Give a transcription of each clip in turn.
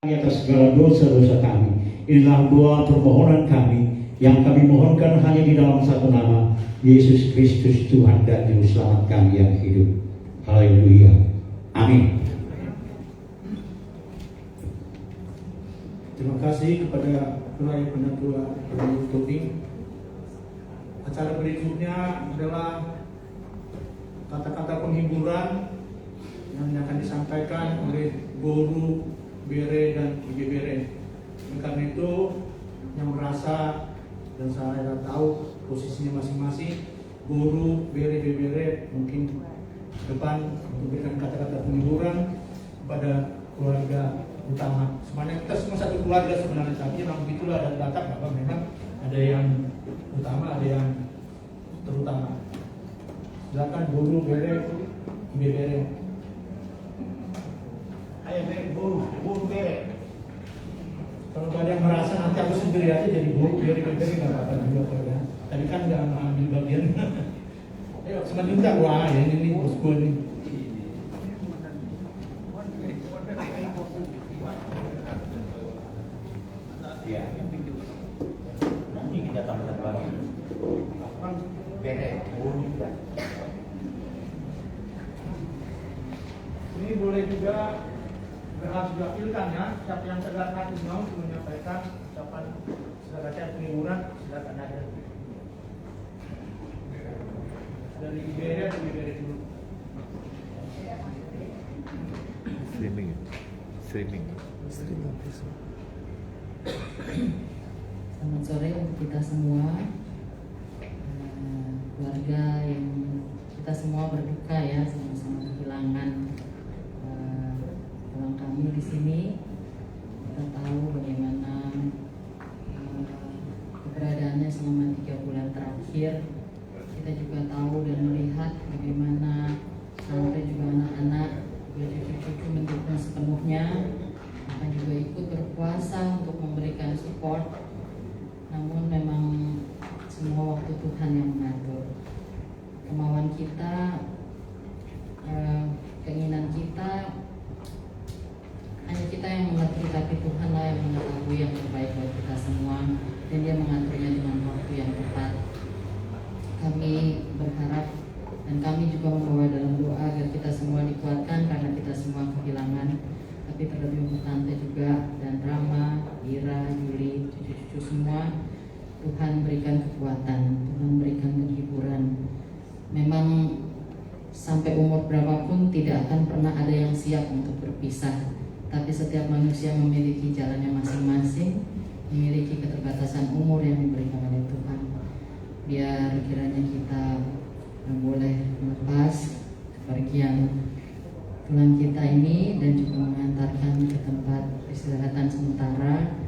atas segala dosa-dosa kami. Inilah doa permohonan kami yang kami mohonkan hanya di dalam satu nama, Yesus Kristus Tuhan dan Juru Selamat kami yang hidup. Haleluya. Amin. Terima kasih kepada Pelayan Penatua Rayu Tobing. Acara berikutnya adalah kata-kata penghiburan yang akan disampaikan oleh Guru Bere dan Ibu Bere. Karena itu yang merasa dan saya tahu posisinya masing-masing, Guru Bere Ibu Bere mungkin depan memberikan kata-kata penghiburan kepada keluarga utama. Semuanya kita semua satu keluarga sebenarnya, tapi memang begitulah dan batak bahwa memang ada yang utama, ada yang terutama. Silakan Guru Bere Ibu Bere. Ayo Guru Bere. Kalau ada yang merasa nanti aku sendiri aja jadi Guru Bere nggak apa-apa juga ya. Tadi kan nggak ambil bagian. Ayo sebentar wah ya ini bosku nih. Ya, nanti kita tambahkan lagi. Bere, Guru. Ini boleh juga berhasil diwakilkan ya, siapa yang tegar hati mau menyampaikan ucapan silakan penghiburan, silakan aja. Dari IBR atau IBR dulu. Streaming. Selamat sore untuk kita semua, keluarga yang kita semua berduka ya, sama-sama kehilangan tulang kami di sini. Kita tahu bagaimana keberadaannya selama 3 bulan terakhir. Kita juga tahu dan melihat bagaimana sampai juga anak-anak, juga cucu-cucu mendukung sepenuhnya. Akan juga ikut berpuasa untuk memberikan support. Namun memang semua waktu Tuhan yang mengatur. Kemauan kita, keinginan kita, hanya kita yang mengerti, tapi Tuhanlah yang mengetahui yang terbaik buat kita semua, dan Dia mengaturnya dengan waktu yang tepat. Kami berharap dan kami juga membawa dalam doa agar kita semua dikuatkan karena kita semua kehilangan, tapi terlebih untuk Tante juga dan Rama, Ira, Yuli, cucu-cucu semua. Tuhan berikan kekuatan, Tuhan berikan penghiburan. Memang sampai umur berapapun tidak akan pernah ada yang siap untuk berpisah, tapi setiap manusia memiliki jalannya masing-masing, memiliki keterbatasan umur yang diberikan oleh Tuhan. Biar kiranya kita boleh melepas kepergian tulang kita ini dan juga mengantarkan ke tempat peristirahatan sementara.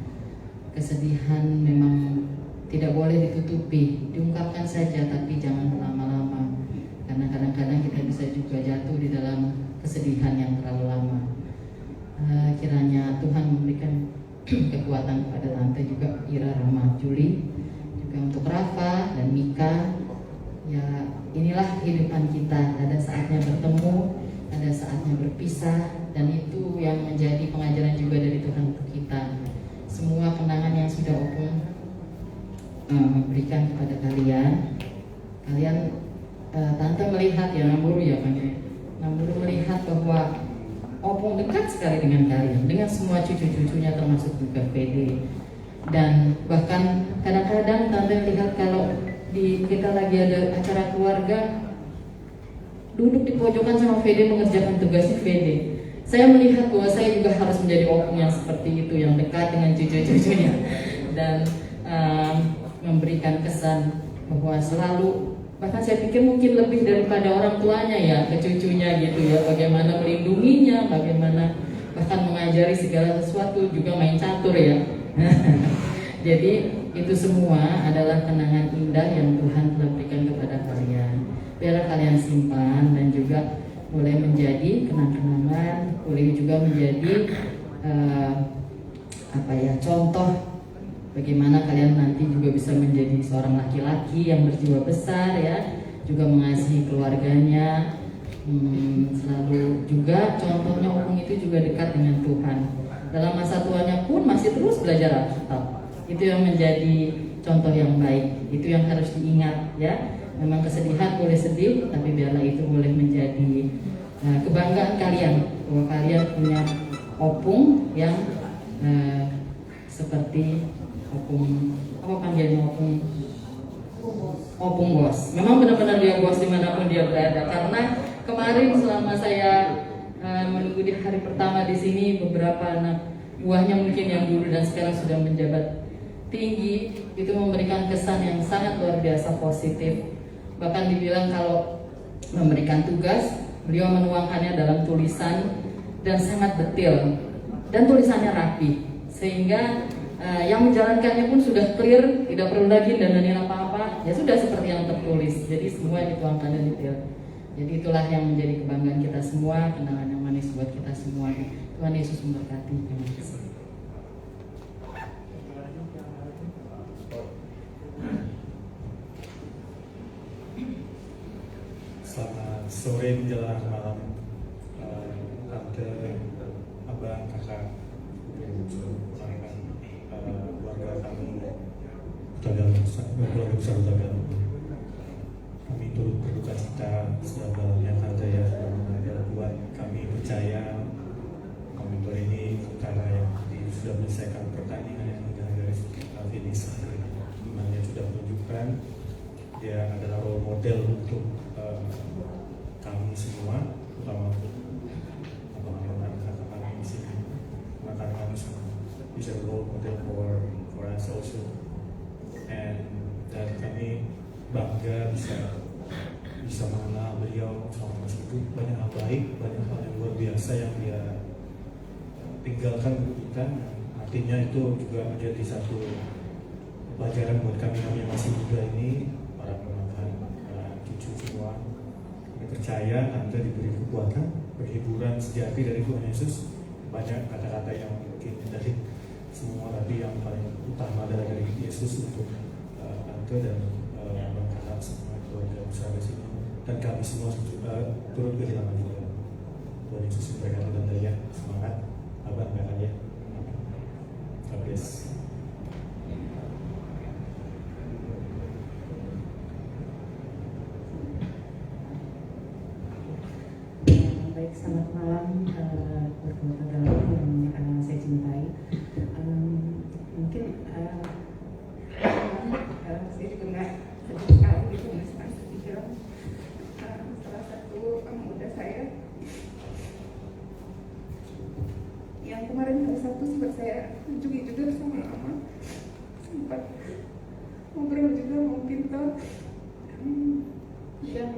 Kesedihan memang tidak boleh ditutupi, diungkapkan saja tapi jangan berlama-lama, karena kadang-kadang kita bisa juga jatuh di dalam kesedihan yang terlalu lama. Kiranya Tuhan memberikan kekuatan kepada Tante juga, Ira, Rama, Juli, juga untuk Rafa dan Mika. Ya, inilah kehidupan kita, ada saatnya bertemu, ada saatnya berpisah, dan itu yang menjadi pengajaran juga dari Tuhan untuk kita. Semua kenangan yang sudah Opung berikan kepada kalian, Tante melihat ya, Namburu ya Pak, Namburu melihat bahwa Opung dekat sekali dengan kalian, dengan semua cucu-cucunya termasuk juga PD. Dan bahkan kadang-kadang Tante lihat kalau kita lagi ada acara keluarga, duduk di pojokan sama PD mengerjakan tugasnya PD. Saya melihat bahwa saya juga harus menjadi Opung yang seperti itu, yang dekat dengan cucu-cucunya dan memberikan kesan bahwa selalu, bahkan saya pikir mungkin lebih daripada orang tuanya ya ke cucunya gitu ya, bagaimana melindunginya, bagaimana bahkan mengajari segala sesuatu, juga main catur ya. Jadi itu semua adalah kenangan indah yang Tuhan telah berikan kepada kalian. Biarlah kalian simpan dan juga boleh menjadi kenang-kenangan, boleh juga menjadi contoh bagaimana kalian nanti juga bisa menjadi seorang laki-laki yang berjiwa besar ya, juga mengasihi keluarganya, selalu juga contohnya Opung itu juga dekat dengan Tuhan. dalam masa tuanya pun masih terus belajar Alkitab. Itu yang menjadi contoh yang baik, itu yang harus diingat ya. Memang kesedihan boleh sedih, tapi biarlah itu boleh menjadi kebanggaan kalian bahwa kalian punya opung yang seperti opung, apa panggilannya, opung bos. Memang benar-benar dia bos dimanapun dia berada. Karena kemarin selama saya menunggu di hari pertama di sini, beberapa anak buahnya mungkin yang dulu dan sekarang sudah menjabat tinggi itu memberikan kesan yang sangat luar biasa positif. Bahkan dibilang kalau memberikan tugas, beliau menuangkannya dalam tulisan dan sangat detail dan tulisannya rapi, sehingga yang menjalankannya pun sudah clear, tidak perlu lagi dandanin apa-apa, ya sudah seperti yang tertulis. Jadi semua dituangkan dan detail. Jadi itulah yang menjadi kebanggaan kita semua, kenangan yang manis buat kita semua. Tuhan Yesus memberkati. Terima kasih. Selamat sore menjelang malam, tante, abang, kakak, keluarga kami, keluarga besar Tagal. Kami turut berduka cita sedalam-dalamnya tante ya, buat kami percaya komentar ini karena yang sudah menyelesaikan pertandingan yang garis finish, di mana sudah menunjukkan dia adalah role model untuk kami semua, terutama untuk abang-abang kakak kami di sini, karena kami semua bisa role model for us also, dan kami bangga bisa mengenal beliau selama hidup. Banyak hal baik, banyak hal yang luar biasa yang dia tinggalkan untuk kita. Artinya itu juga menjadi satu pelajaran buat kami yang masih muda ini, para penampakan cucu semua. Kami percaya Anda diberi kekuatan, perhiburan sejati dari Tuhan Yesus. Banyak kata-kata yang mungkin dari semua, tapi yang paling utama adalah dari Yesus untuk Anda dan kakak semua keluarga besar di sini, dan kami semua turut kehilangan juga. Tuhan Yesus memberkati Anda ya, semangat, abang kakak ya. God bless. Baik, selamat malam keluarga dalam yang saya cintai. Mungkin saya juga nggak sedih sekali gitu, nggak sedih. Salah satu pemuda saya yang kemarin hari Sabtu sempat saya kunjungi juga sama mama, sempat ngobrol juga mau pintar yang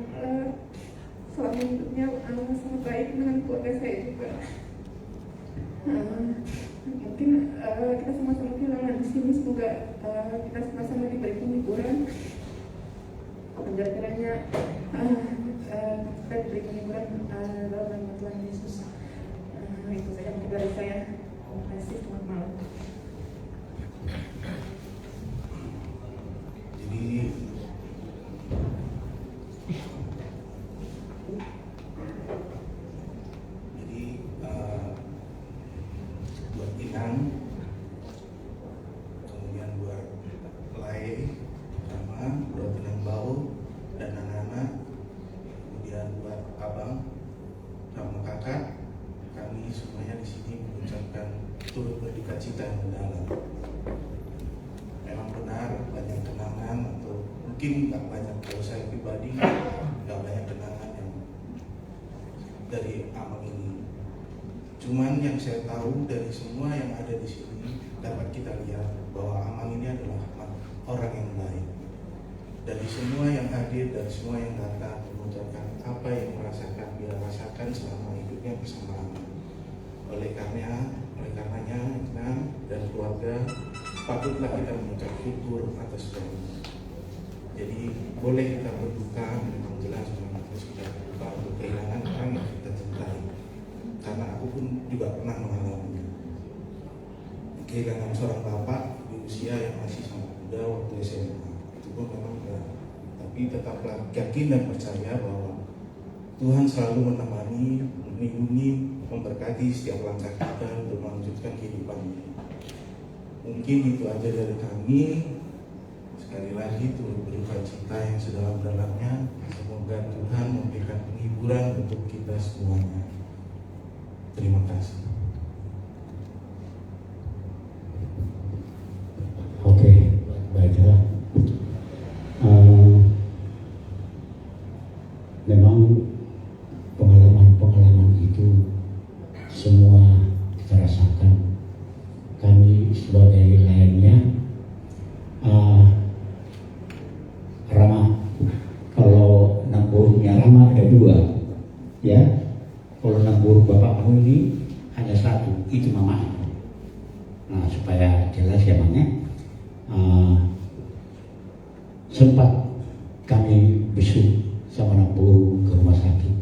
selama hidupnya sangat baik dengan keluarga saya juga. Mungkin kita sama-sama kehilangan di sini. Semoga kita sama-sama diberi penghiburan. Agar kiranya kita diberi penghiburan dalam nama Tuhan Yesus. Itu saja mungkin dari saya. Terima kasih. Selamat malam. Buat Inang, kemudian buat Lai, sama buat Inang Bau dan anak-anak, kemudian buat abang sama kakak, kami semuanya di sini mengucapkan turut berduka cita yang mendalam. Memang benar banyak kenangan, atau mungkin nggak banyak, kalau saya pribadi nggak banyak kenangan yang dari Amang ini. Cuman yang saya tahu dari semua yang ada di sini, dapat kita lihat bahwa Amang ini adalah orang yang baik. Dari semua yang hadir dan semua yang datang mengucapkan apa yang dia rasakan selama hidupnya bersama Amang. Oleh karenanya Inang dan keluarga patutlah kita mengucap syukur atas semua ini. Jadi boleh kita berduka, memang jelas memang kita sudah berduka untuk kehilangan orang yang kita cintai. Karena aku pun juga pernah mengalaminya, kehilangan seorang bapak di usia yang masih sangat muda waktu SMA. Itu pun memang berat, tapi tetaplah yakin dan percaya bahwa Tuhan selalu menemani, melindungi, memberkati setiap langkah kita untuk melanjutkan kehidupan ini. Mungkin itu aja dari kami. Sekali lagi turut berduka cita yang sedalam-dalamnya. Semoga Tuhan memberikan penghiburan untuk kita semuanya. Terima kasih. Oke, baiklah. Memang pengalaman-pengalaman itu semua kita rasakan. Kami sebagai lainnya, Rama, kalau namburnya Rama ada dua, ya. Kalau nambur bapak kamu ini hanya satu, itu mama. Nah, supaya jelas ya Bang ya. Sempat kami besuk sama nambur ke rumah sakit.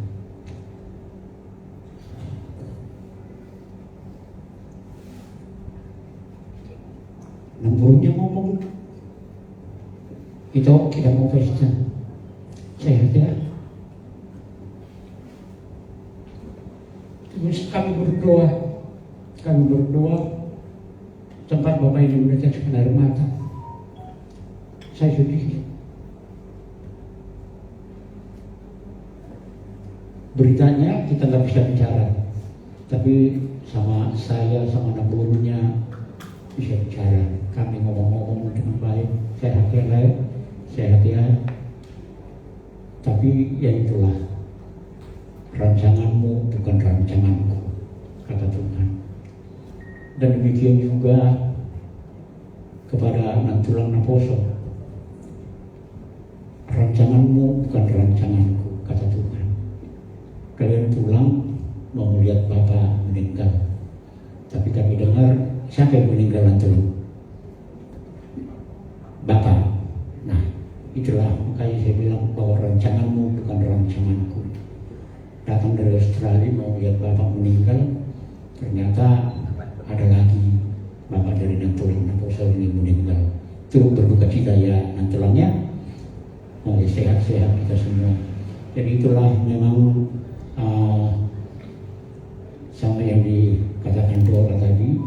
Namburnya ngomong, kita mau pesta, sehat ya. Terus kami berdoa, tempat bapak ini meneteskan air mata. Saya sedih. Beritanya kita nggak bisa bicara, tapi sama saya sama namburnya bisa bicara. Kami ngomong-ngomong dengan baik, sehat ya. Tapi ya itulah, rancanganmu bukan rancanganku, kata Tuhan. Dan demikian juga kepada Nantulang Naposo, rancanganmu bukan rancanganku, kata Tuhan. Kalian pulang mau melihat Bapak meninggal, tapi kami dengar siapa yang meninggal Nantulang? Bapak. Nah, itulah makanya saya bilang bahwa rancanganmu bukan rancanganku. Datang dari Australia mau lihat Bapak meninggal, ternyata ada lagi Bapak dari Nantulang Naposo ini meninggal. Turut berduka cita ya Nantulangnya. Semoga sehat-sehat kita semua. Jadi itulah memang sama yang dikatakan Dora tadi,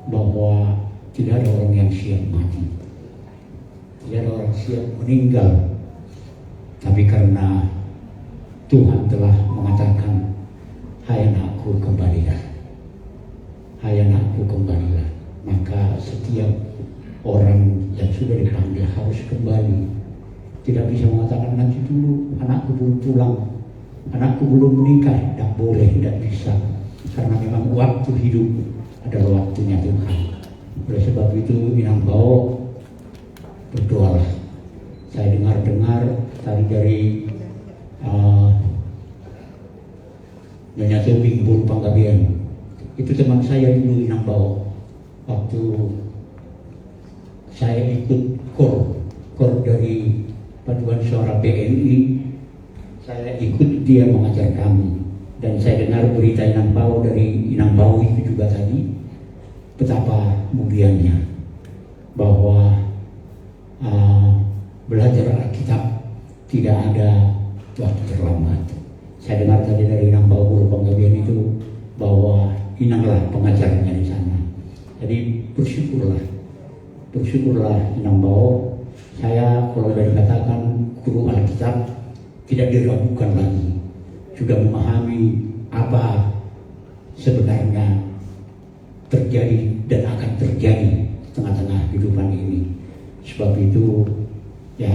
bahwa tidak ada orang yang siap mati, tidak ada orang siap meninggal. Tapi karena Tuhan telah mengatakan, hai anakku kembalilah, hai anakku kembalilah, maka setiap orang yang sudah dipanggil harus kembali. Tidak bisa mengatakan nanti dulu, anakku belum pulang, anakku belum menikah. Tidak boleh, tidak bisa. Karena memang waktu hidup adalah waktunya Tuhan. Oleh sebab itu Minangbao, berdoalah. Saya dengar tadi dari Nyonya Tobing Bulu Panggabean. Itu teman saya dulu Minangbao. Waktu saya ikut kor dari Paduan Suara BNI, saya ikut dia mengajar kami. Dan saya dengar berita Minangbao dari Minangbao itu juga tadi, betapa mulianya bahwa belajar Alkitab tidak ada waktu terlambat. Saya dengar tadi dari Minangbao Bulu Panggabean itu bahwa Inanglah pengajarnya di sana. Jadi bersyukurlah Minangbao. Saya kalau sudah dikatakan guru Alkitab, tidak diragukan lagi, sudah memahami apa sebenarnya terjadi dan akan terjadi tengah-tengah kehidupan ini. Sebab itu ya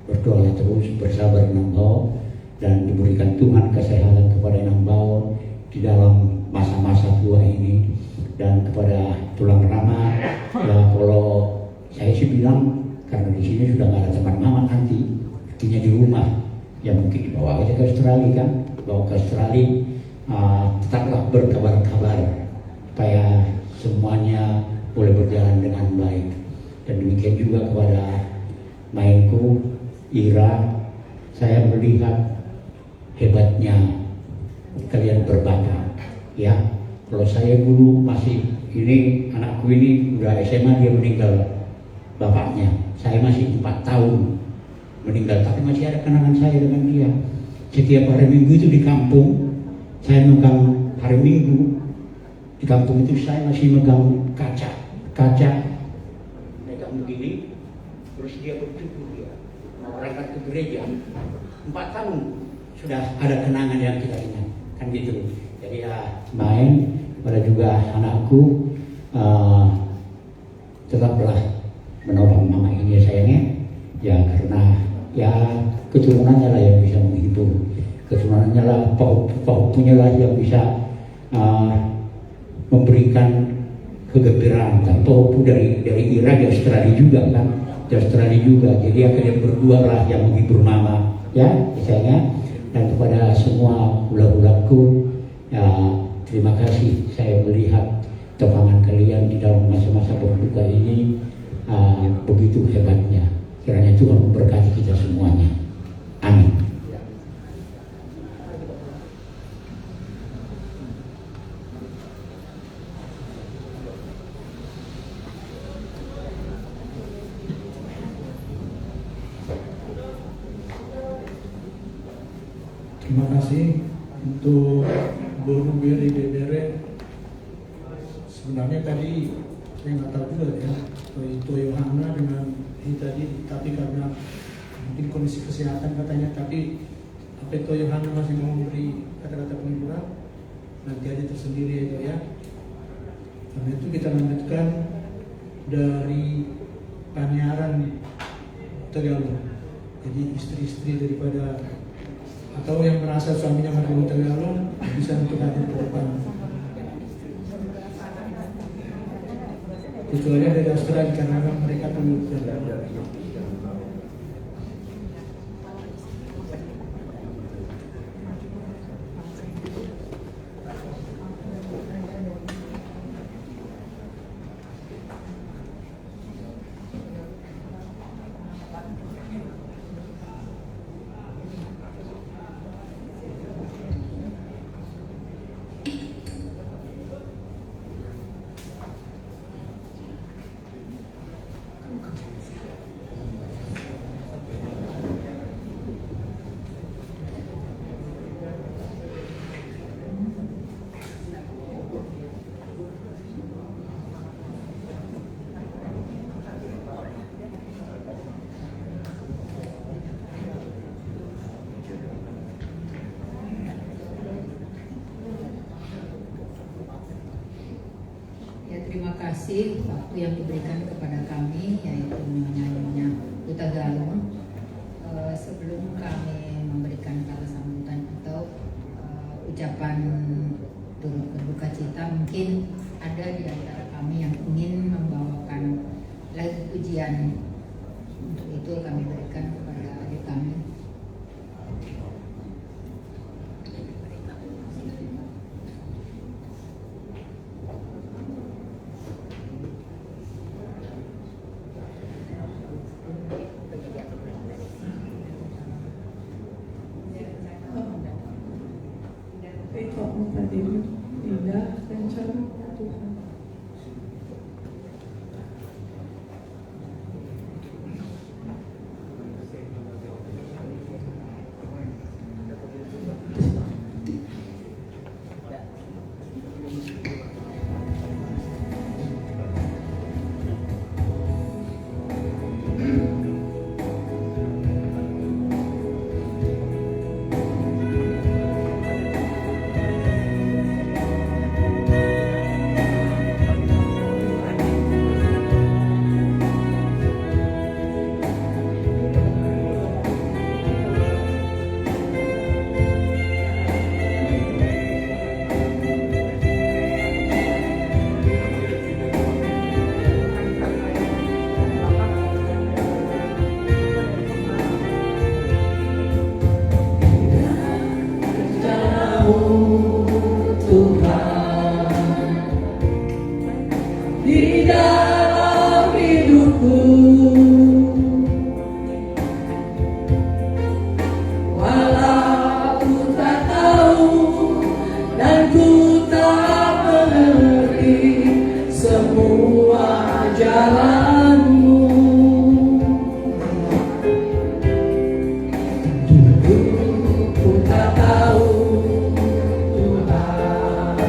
berdoalah terus, bersabar Minangbao, dan diberikan Tuhan kesehatan kepada Minangbao di dalam masa-masa tua ini. Dan kepada Tulang Rama, ya kalau saya sih bilang, karena di sini sudah nggak ada teman mama nanti, artinya di rumah, ya mungkin dibawa aja ke Australia kan, bawa ke Australia, tetaplah berkabar-kabar supaya semuanya boleh berjalan dengan baik. Dan demikian juga kepada mainku Ira, saya melihat hebatnya kalian berbakat, ya. Kalau saya dulu masih ini, anakku ini udah SMA dia meninggal bapaknya. Saya masih 4 tahun meninggal, tapi masih ada kenangan saya dengan dia. Setiap hari Minggu itu di kampung, saya megang hari Minggu di kampung itu saya masih megang kaca megang begini, terus dia bercukur, dia mau berangkat ke gereja 4 tahun sudah ada kenangan yang kita ingat kan gitu. Jadi ya main pada juga anakku tetaplah menolong mama ini sayangnya ya, karena ya keturunannya lah yang bisa menghibur, keturunannya lah punya lah yang bisa memberikan kegembiraan. Dan Paupu dari Irak di Australia juga kan, di Australia juga. Jadi akhirnya berdua lah yang menghibur mama ya sayangnya. Dan kepada semua ulat-ulatku ya, terima kasih saya melihat topangan kalian di dalam masa-masa berduka ini begitu hebatnya. Kiranya Tuhan memberkati kita semuanya. Amin. Terima kasih untuk Guru Beri Debere. Sebenarnya tadi saya nggak tahu juga ya, itu Yohana dengan ini tadi, tapi karena mungkin kondisi kesehatan katanya, tapi apa itu Yohana masih mau memberi kata-kata penghiburan, nanti aja tersendiri itu ya. Karena itu kita lanjutkan dari Panyaran Tagalog. Jadi istri-istri daripada atau yang merasa suaminya Margo Tagalog bisa untuk hadir ke depan. Kecuali dari Australia karena mereka perlu berjalan. Terima kasih waktu yang diberikan kepada kami, yaitu menyanyinya Duta Galung. Sebelum kami memberikan kata sambutan atau ucapan turut berduka cita, mungkin ada di antara kami yang ingin membawakan lagu pujian. Untuk itu kami berikan kepada adik kami. Engkau hadir, indah dan cerah Tuhan. Di dalam hidupku, walau ku tak tahu dan ku tak mengerti semua jalanmu, dulu ku tak tahu Tuhan.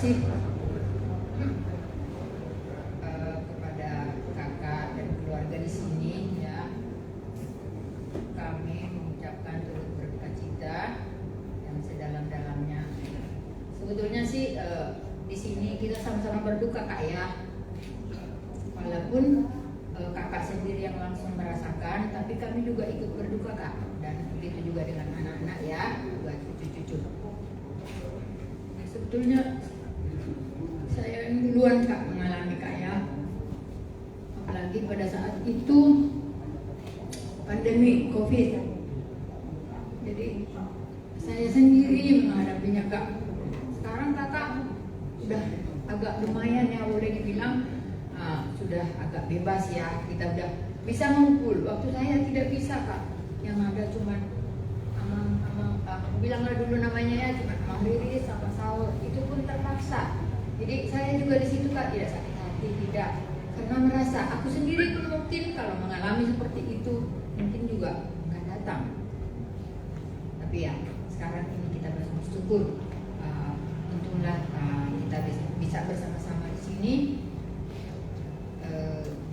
kasih kepada kakak dan keluarga di sini ya. Kami mengucapkan turut berduka cita yang sedalam-dalamnya. Sebetulnya sih di sini kita sama-sama berduka Kak ya. Walaupun kakak sendiri yang langsung merasakan, tapi kami juga ikut berduka Kak. Dan begitu juga dengan anak-anak ya, juga cucu-cucu. Nah, sebetulnya saya yang duluan Kak mengalami Kak ya. Apalagi pada saat itu pandemi COVID. Jadi saya sendiri menghadapinya Kak. Sekarang kakak udah agak lumayan ya, boleh dibilang sudah agak bebas ya. Kita udah bisa ngumpul. Waktu saya tidak bisa Kak. Yang ada cuman bilanglah dulu namanya ya, cuma Amang Riris sama sahur. Itu pun terpaksa. Jadi saya juga di situ Kak tidak sakit hati, tidak. Karena merasa aku sendiri pun mungkin kalau mengalami seperti itu mungkin juga akan datang. Tapi ya sekarang ini kita bersyukur, untunglah kita bisa bersama-sama di sini.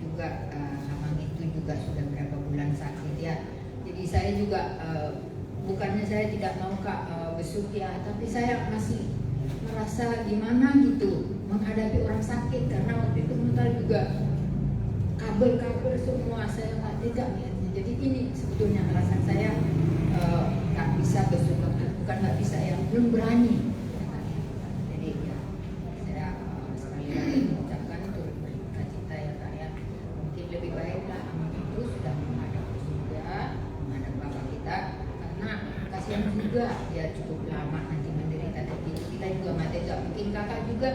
Juga Amang itu juga sudah berapa bulan sakit ya. Jadi saya juga bukannya saya tidak mau Kak besuk ya, tapi saya masih merasa gimana gitu menghadapi orang sakit, karena waktu itu mental juga kabel-kabel semua, saya nggak tega lihatnya. Jadi ini sebetulnya alasan saya nggak bisa besuk, bukan nggak bisa ya, belum berani. Jadi ya saya sekali lagi mengucapkan turut berduka cita ya Kak ya. Mungkin lebih baiklah Amang itu sudah menghadap juga, menghadap bapak kita, karena kasihan juga dia cukup lama nanti menderita. Jadi kita juga nggak tega. Mungkin kakak juga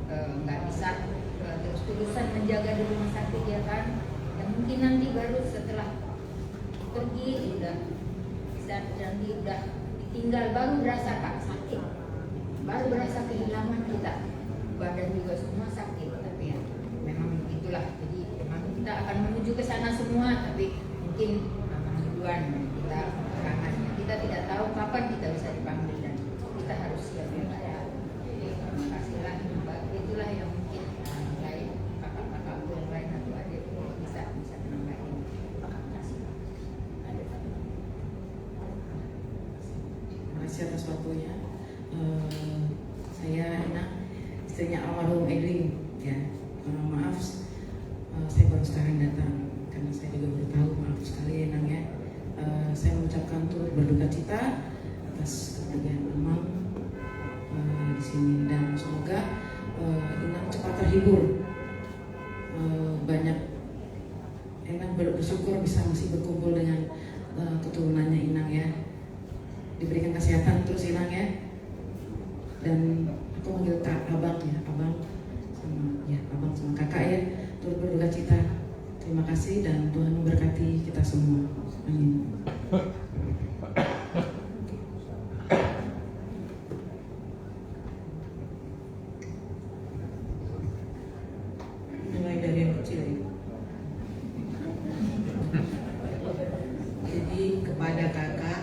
nggak bisa terus-terusan menjaga di rumah sakit ya kan. Dan mungkin nanti baru setelah pergi udah bisa, nanti udah ditinggal baru berasa Kak sakit, baru berasa kehilangan kita, badan juga semua sakit. Tapi ya memang begitulah. Jadi memang kita akan menuju ke sana semua, tapi mungkin Amang duluan kita kerangannya. Kita tidak tahu kapan kita bisa dipanggil dan kita harus siap ya Kak ya. Jadi terima kasihlah, itulah yang mungkin lain kakak-kakakku yang lain atau adik bisa menambahin. Terima kasih. Terima kasih atas waktunya. Saya Ina, istrinya almarhum Edwin ya. Maaf, saya baru sekarang datang karena saya juga baru tahu. Maaf sekali Enang ya. Saya mengucapkan turut berduka cita atas kepergian Amang di sini, dan semoga Enang cepat terhibur. Banyak Enang bersyukur bisa masih berkumpul dengan keturunannya Inang ya. Diberikan kesehatan terus Inang ya. Dan aku manggil Kak Abang ya, Abang sama kakak ya, turut berduka cita. Terima kasih dan Tuhan memberkati kita semua. Amin. Mulai dari yang kecil ya. Jadi kepada kakak,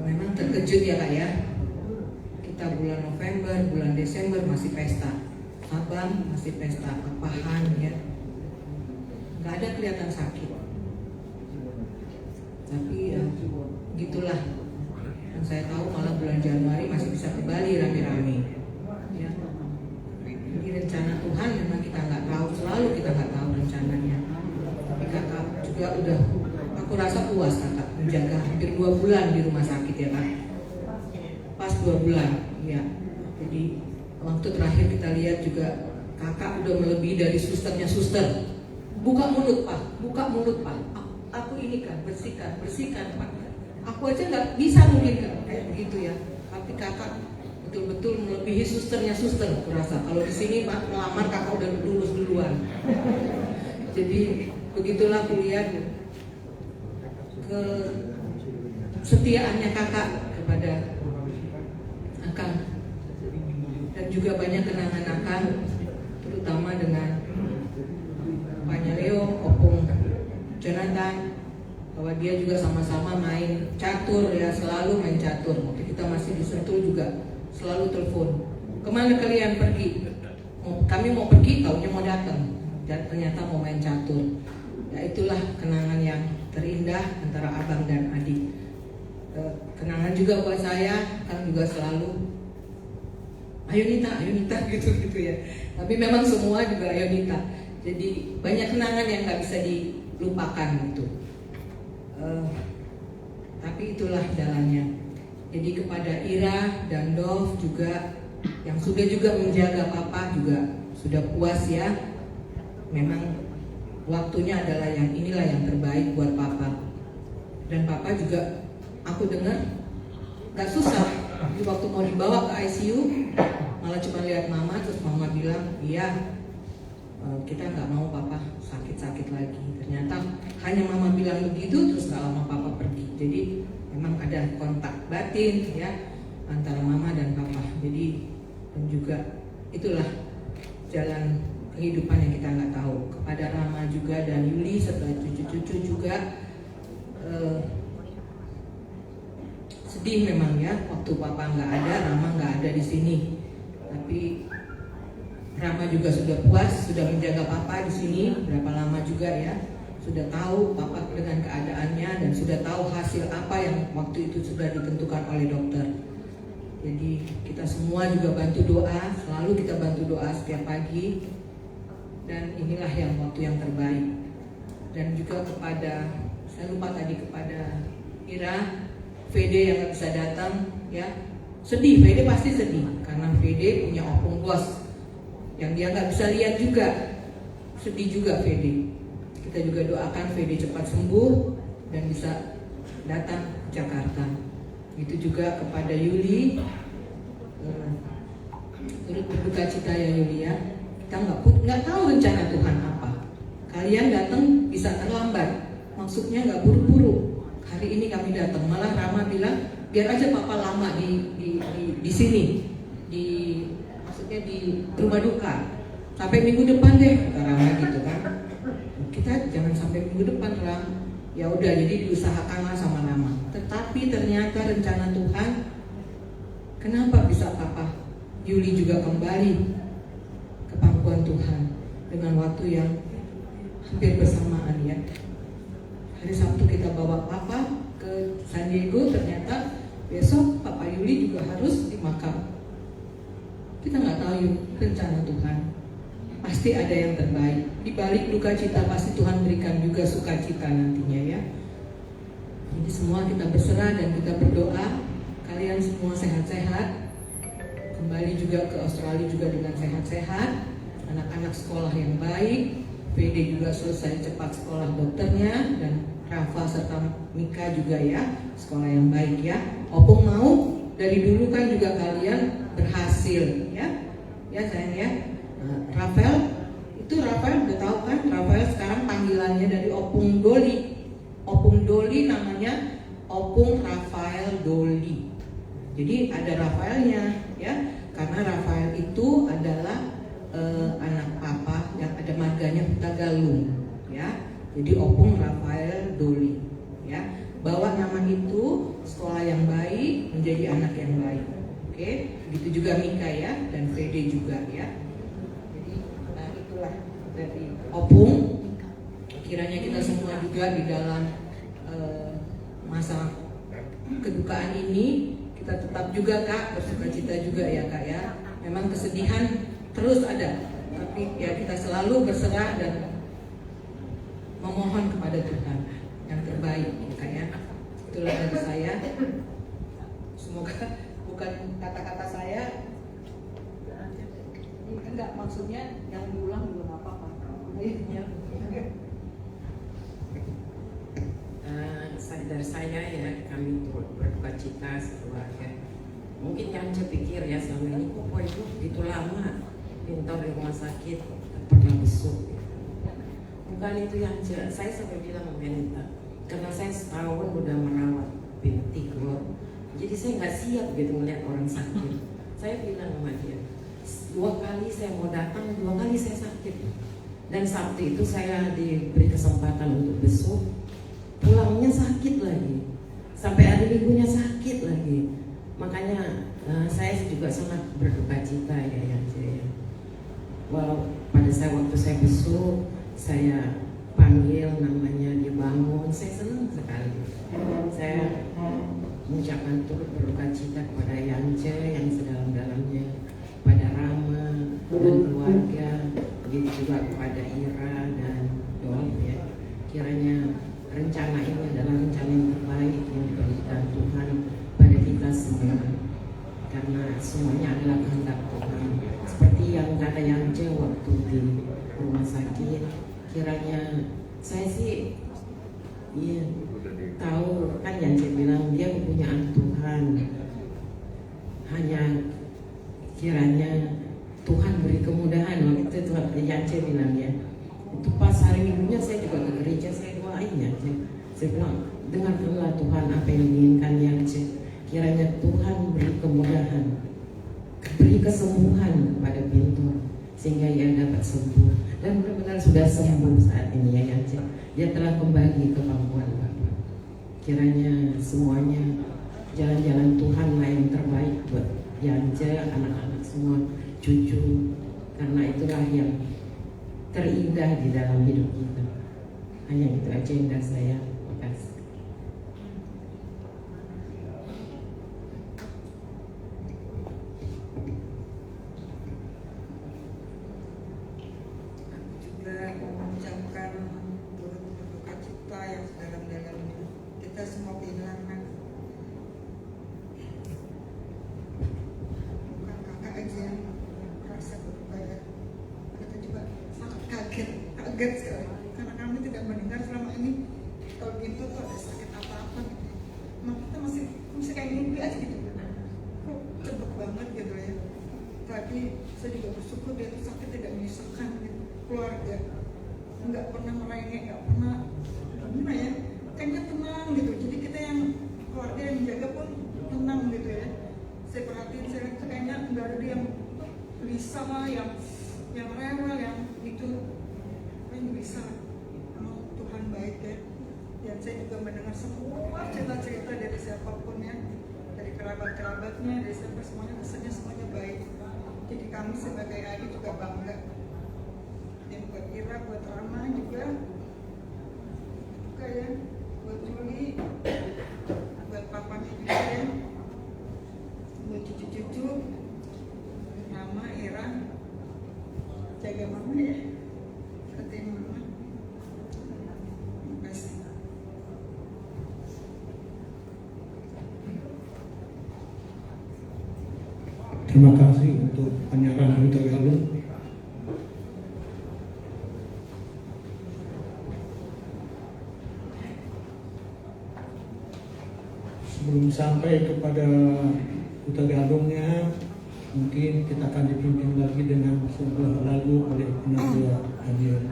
memang terkejut ya Kak ya. Kita bulan November, bulan Desember masih pesta, Sabang masih pesta, Papahan ya. Gak ada kelihatan sakit. Tapi gitulah. Dan saya tahu malah bulan Januari masih bisa ke Bali rame-rame. Ya. Ini rencana Tuhan, memang kita nggak tahu, selalu kita nggak tahu rencananya. Tapi kakak juga udah, aku rasa puas kakak menjaga hampir 2 bulan di rumah sakit ya Kak. Pas 2 bulan, ya. Jadi waktu terakhir kita lihat juga kakak udah melebihi dari susternya suster. Buka mulut Pak, buka mulut Pak. Aku ini kan bersihkan Pak. Aku aja nggak bisa mungkin kayak begitu ya. Tapi kakak betul-betul melebihi susternya suster. Aku rasa kalau di sini Pak melamar kakak udah lulus duluan. Jadi begitulah aku lihat kesetiaannya kakak kepada Akang, dan juga banyak kenangan Akang, terutama dengan Papanya Leo, Opung Jonathan, bahwa dia juga sama-sama main catur ya, selalu main catur. Waktu kita masih di Sentul juga selalu telepon, kemana kalian pergi? Kami mau pergi, taunya mau datang, dan ternyata mau main catur. Ya itulah kenangan yang terindah antara abang dan adik. Kenangan juga buat saya, kan juga selalu ayo Nita gitu ya. Tapi memang semua juga ayo Nita. Jadi banyak kenangan yang nggak bisa dilupakan gitu. Tapi itulah jalannya. Jadi kepada Ira dan Dov juga yang sudah juga menjaga papa juga sudah puas ya. Memang waktunya adalah yang inilah yang terbaik buat papa. Dan papa juga aku dengar gak susah. Di waktu mau dibawa ke ICU malah cuma lihat mama, terus mama bilang iya kita nggak mau papa sakit-sakit lagi. Ternyata hanya mama bilang begitu, terus gak lama papa pergi. Jadi memang ada kontak batin ya antara mama dan papa. Jadi dan juga itulah jalan kehidupan yang kita nggak tahu. Kepada Rama juga dan Yuli serta cucu-cucu juga sedih memang ya waktu papa nggak ada, Rama nggak ada di sini. Tapi Rama juga sudah puas, sudah menjaga papa di sini berapa lama juga ya. Sudah tahu papa dengan keadaannya dan sudah tahu hasil apa yang waktu itu sudah ditentukan oleh dokter. Jadi kita semua juga bantu doa, selalu kita bantu doa setiap pagi. Dan inilah yang waktu yang terbaik. Dan juga kepada, saya lupa tadi, kepada Ira, VD yang gak bisa datang ya. Sedih, VD pasti sedih karena VD punya opung bos yang dia gak bisa lihat juga. Sedih juga VD. Kita juga doakan VD cepat sembuh dan bisa datang ke Jakarta. Itu juga kepada Yuli, turut berduka cita ya Yuli ya. Kita nggak tahu rencana Tuhan apa. Kalian datang bisa terlambat, maksudnya nggak buru-buru. Hari ini kami datang, malah Rama bilang biar aja papa lama di sini, maksudnya di rumah duka sampai minggu depan deh, kata Rama gitu kan. Kita jangan sampai minggu depan Ram. Ya udah, jadi diusahakanlah sama Rama. Tetapi ternyata rencana Tuhan, kenapa bisa papa Yuli juga kembali ke pangkuan Tuhan dengan waktu yang hampir bersamaan ya. Hari Sabtu kita bawa papa ke San Diego, ternyata besok papa Yuli juga harus dimakam. Kita nggak tahu rencana Tuhan. Pasti ada yang terbaik. Di balik duka cita pasti Tuhan berikan juga sukacita nantinya ya. Jadi semua kita berserah dan kita berdoa kalian semua sehat-sehat. Kembali juga ke Australia juga dengan sehat-sehat. Anak-anak sekolah yang baik. PD juga selesai cepat sekolah dokternya. Dan Rafa serta Mika juga ya, sekolah yang baik ya. Opung mau dari dulu kan juga kalian berhasil ya. Ya sayang ya. Rafael udah tahu kan, Rafael sekarang panggilannya dari Opung Doli. Opung Doli namanya Opung Rafael Doli. Jadi ada Rafaelnya ya, karena Rafael itu adalah anak papa yang ada marganya Putagalung ya. Jadi Opung Rafael Doli ya. Bawa nama itu, sekolah yang baik, menjadi anak yang baik. Oke, begitu juga Mika ya, dan Fede juga ya. Dari Opung, kiranya kita semua juga di dalam masa kedukaan ini kita tetap juga Kak bersukacita juga ya Kak ya. Memang kesedihan terus ada, tapi ya kita selalu berserah dan memohon kepada Tuhan yang terbaik Kak ya. Itulah dari saya. Semoga bukan kata-kata saya, enggak, maksudnya yang diulang juga nggak apa-apa. Dari saya ya, kami turut berduka cita sekeluarga. Mungkin yang saya pikir ya selama ini kok itu begitu lama pintar di rumah sakit pernah besuk. Bukan itu yang saya sampai bilang meminta, karena saya setahun udah merawat binti Glor. Jadi saya nggak siap gitu melihat orang sakit. Saya bilang sama dia, 2 kali saya mau datang, 2 kali saya sakit. Dan Sabtu itu saya diberi kesempatan untuk besuk, pulangnya sakit lagi, sampai hari Minggunya sakit lagi. Makanya saya juga juga sangat berduka cita ya Yance ya. Walau pada waktu saya besuk, saya panggil namanya, dia bangun, saya senang sekali. Saya mengucapkan turut berduka cita kepada Yance yang sedalam-dalamnya, pada Rama dan keluarga, begitu juga kepada Ira dan Dol ya. Kiranya rencana ini adalah rencana yang terbaik yang diberikan Tuhan pada kita semua, karena semuanya adalah kehendak Tuhan. Seperti yang kata Yance waktu di rumah sakit, kiranya saya sih iya tahu kan Yance bilang dia kepunyaan Tuhan, hanya kiranya Tuhan beri kemudahan. Waktu itu Yance bilang ya, itu pas hari minggunya saya juga ke gereja, saya doain Yance, saya bilang dengarkanlah Tuhan apa yang diinginkan Yance, kiranya Tuhan beri kemudahan, beri kesembuhan kepada Bintur sehingga ia dapat sembuh, dan benar-benar sudah sembuh saat ini ya Yance. Dia telah kembali ke pangkuan Bapak. Kiranya semuanya jalan-jalan Tuhan lah yang terbaik buat Yance, anak-anak semua, cucu, karena itulah yang terindah di dalam hidup kita. Hanya itu aja yang dari saya. Terima kasih. Mengucapkan turut berduka cita yang sedalam-dalamnya. Kita semua kehilangan bukan kakak aja yang merasa berduka ya. Kita juga sangat kaget sekali karena kami tidak mendengar selama ini kalau Bintu tuh ada sakit apa-apa gitu. Nah, kita masih kayak mimpi aja gitu. Kok cepet banget gitu ya. Tapi saya juga bersyukur dia itu sakit tidak menyusahkan gitu. Keluarga nggak pernah merengek, nggak pernah gimana ya, kayaknya tenang gitu. Jadi kita yang keluarga yang menjaga pun tenang gitu ya. Saya perhatiin, saya lihat kayaknya nggak ada yang gelisah lah, yang rewel, yang gitu. Yang bisa, emang Tuhan baik ya. Dan saya juga mendengar semua cerita-cerita dari siapapun ya, dari kerabat-kerabatnya, dari siapa, semuanya kesannya semuanya baik. Jadi kami sebagai adik juga bangga. Dan buat Ira, buat Rama juga ya, buat Juli, buat papanya juga ya, buat cucu-cucu Rama, Ira, jaga mama ya, katanya mama. Terima kasih. Terima kasih untuk penyerahan Duta Galung. Sebelum sampai kepada Duta Galungnya, mungkin kita akan dipimpin lagi dengan sebuah lagu oleh Nadia Daniel.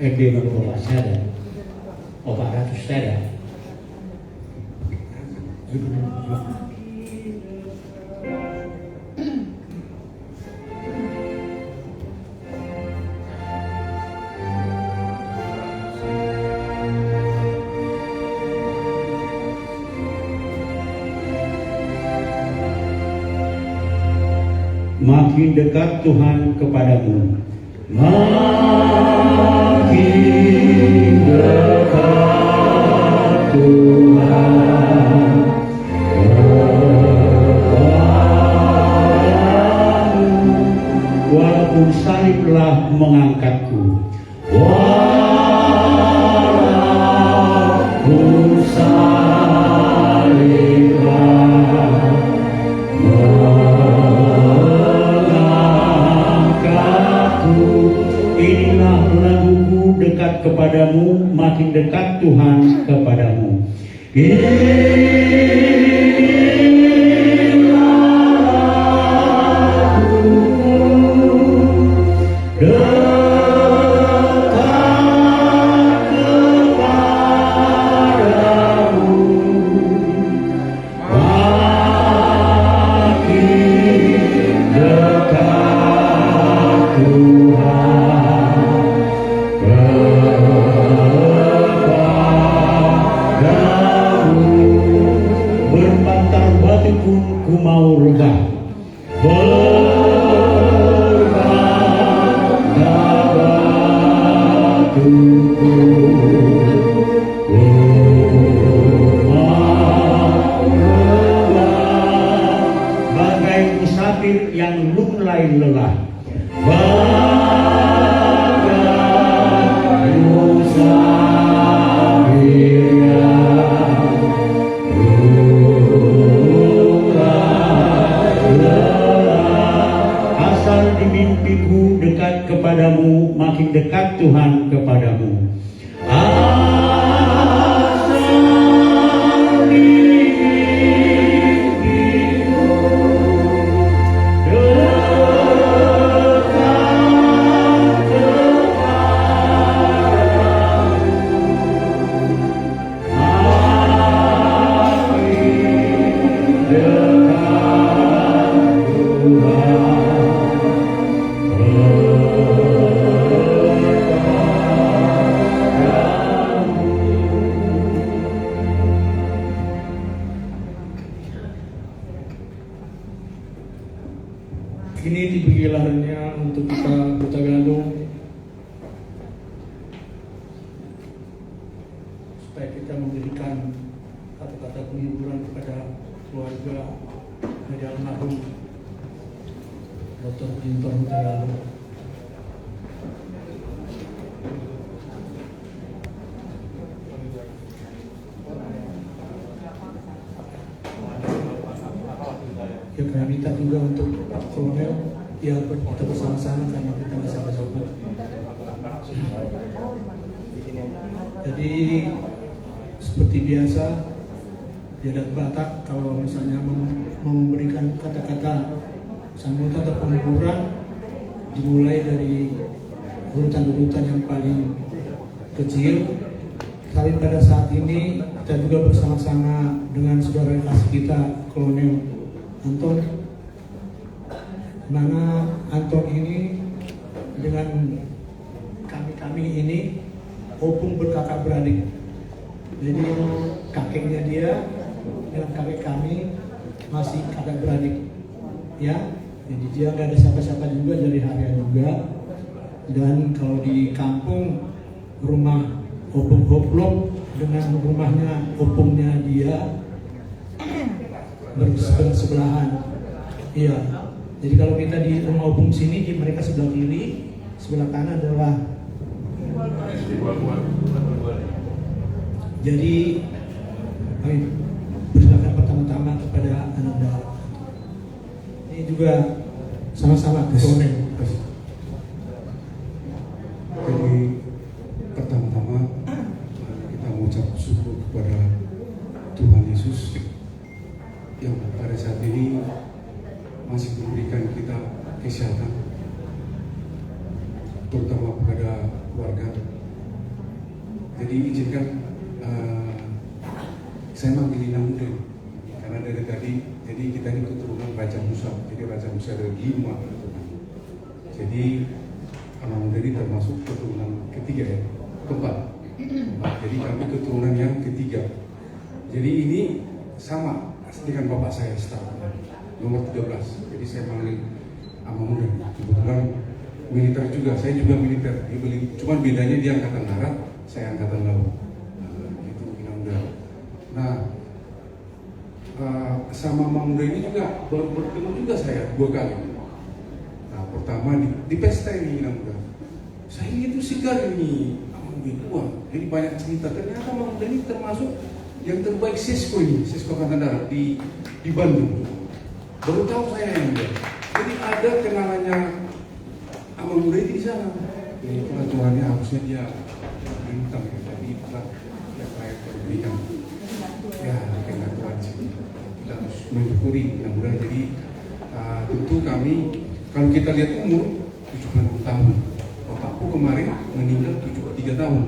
Ede Bapak Sada, Bapak Ratu Sada. Makin dekat Tuhan kepadamu, makin dekat Tuhan kepadamu, walaupun saliblah mengangkatku, walaupun saliblah inilah laguku dekat kepadamu, makin dekat Tuhan kepadamu. Inilah laguku dekat kepadamu, makin dekat Tuhan. Kepadamu aku mau rebah. Bagai musafir yang lunglai lelah. Bagai musafir yang lunglai lelah. Asal di mimpiku dekat kepadamu, makin dekat Tuhan kepadamu. Ini tipe gelarannya untuk kita Tagalog, supaya kita memberikan kata-kata penghiburan kepada keluarga dari almarhum Dr. Clinton Tagalog. Ya, kami minta juga untuk Pak Kolonel, ya kita bersama-sama karena kita nggak sahabat-sahabat. Jadi seperti biasa di adat Batak, kalau misalnya memberikan kata-kata sambutan atau penghiburan, dimulai dari urutan-urutan yang paling kecil. Tapi pada saat ini kita juga bersama-sama dengan saudara kasih kita Kolonel Anton, mana Anton ini dengan kami ini opung berkakak beradik. Jadi kakeknya dia dengan kakek kami masih kakak beradik, ya. Jadi dia nggak ada siapa-siapa juga dari Harian juga. Dan kalau di kampung rumah opung Hoplok dengan rumahnya opungnya dia bersebelahan. Iya. Jadi kalau kita di rumah opung sini, di mereka sebelah kiri, sebelah kanan adalah. Jadi, kami persilakan pertama-tama kepada anak dalam. Ini juga sama-sama Kolonel. Jadi pertama-tama kita mengucap syukur kepada Tuhan Yesus yang pada saat ini masih memberikan kita kesehatan, terutama kepada keluarga. Jadi izinkan saya manggil Muda karena dari tadi, jadi kita ini keturunan Raja Musa. Jadi Raja Musa ada 5 keturunan. Jadi anak Muda ini termasuk keturunan ketiga, ya, keempat. Jadi kami keturunan yang ketiga. Jadi ini sama dengan bapak saya nomor 13. Jadi saya manggil Ama Muda. Kebetulan militer juga, saya juga militer. Cuman bedanya dia angkatan darat, saya angkatan laut. Itu Ina Muda. Nah, sama Ama Muda ini juga baru bertemu juga saya 2 kali. Nah, pertama di pesta ini Ina Muda. Saya itu segar ini Ama Muda tua. Jadi banyak cerita. Ternyata Ama Muda ini termasuk yang terbaik Sisko ini, Sisko Angkatan Darat di Bandung. Baru tahu saya yang muda. Jadi ada kenalannya Ama Muda itu di sana. Jadi itulah Tuhannya, harusnya dia bintang ya. Tapi itulah yang saya berikan. Ya, kena Tuhan sih. Kita harus mensyukuri yang muda. Jadi tentu kami, kalau kita lihat umur 70 tahun. Bapakku kemarin meninggal 73 tahun.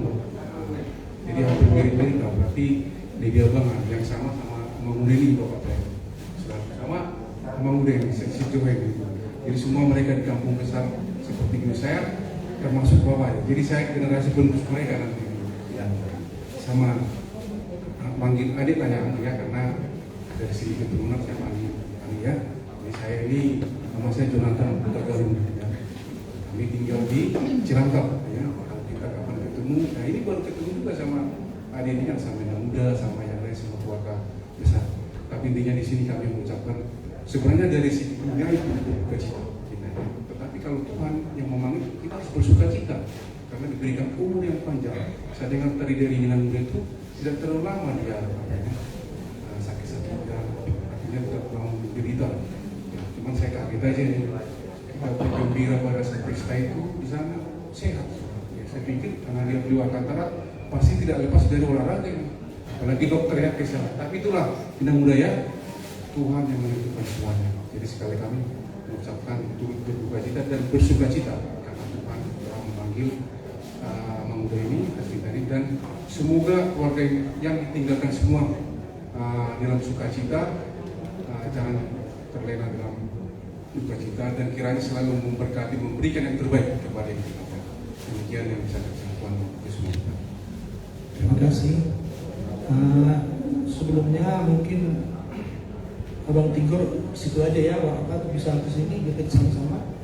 Jadi hampir mirip-mirip lah. Berarti dia banget yang sama Ama Muda ini bapak saya. Sama Ama Muda ini, seksi Joen. Jadi semua mereka di kampung besar seperti ini, saya termasuk bapaknya. Jadi saya generasi penerus mereka nanti. Ya. Sama manggil adik tanya ya, karena dari segi keturunan saya manggil kami ya. Jadi saya ini, nama saya Jonathan Putra Garun ya. Kami tinggal di Cilangkap ya. Kalau kita kapan ketemu, nah ini baru ketemu juga sama adik ini yang sama yang muda, sama yang lain, sama keluarga besar. Tapi intinya di sini kami mengucapkan sebenarnya dari sisi dunia itu bersuka cita. Tetapi kalau Tuhan yang memanggil, kita harus bersuka cita karena diberikan umur yang panjang. Saya dengar tadi dari Minan Muda itu tidak terlalu lama dia sakit-sakit dan artinya tidak terlalu menderita. Ya, cuman saya kaget aja nih, kita bergembira pada saat pesta itu di sana sehat. Ya, saya pikir karena dia beliau Alcantara pasti tidak lepas dari olahraga ini. Apalagi dokter ya kesehatan. Tapi itulah Minan Muda ya, Tuhan yang menentukan semuanya. Jadi sekali kami mengucapkan turut berduka cita dan bersuka cita karena Tuhan telah memanggil Muda ini, kita ini, dan semoga keluarga yang ditinggalkan semua dalam sukacita, jangan terlena dalam duka cita, dan kiranya selalu memberkati, memberikan yang terbaik kepada kita. Demikian yang bisa saya Tuhan Yesus. Terima kasih. Sebelumnya mungkin Abang Tigor situ aja ya, Bapak bisa ke sini kita sama-sama.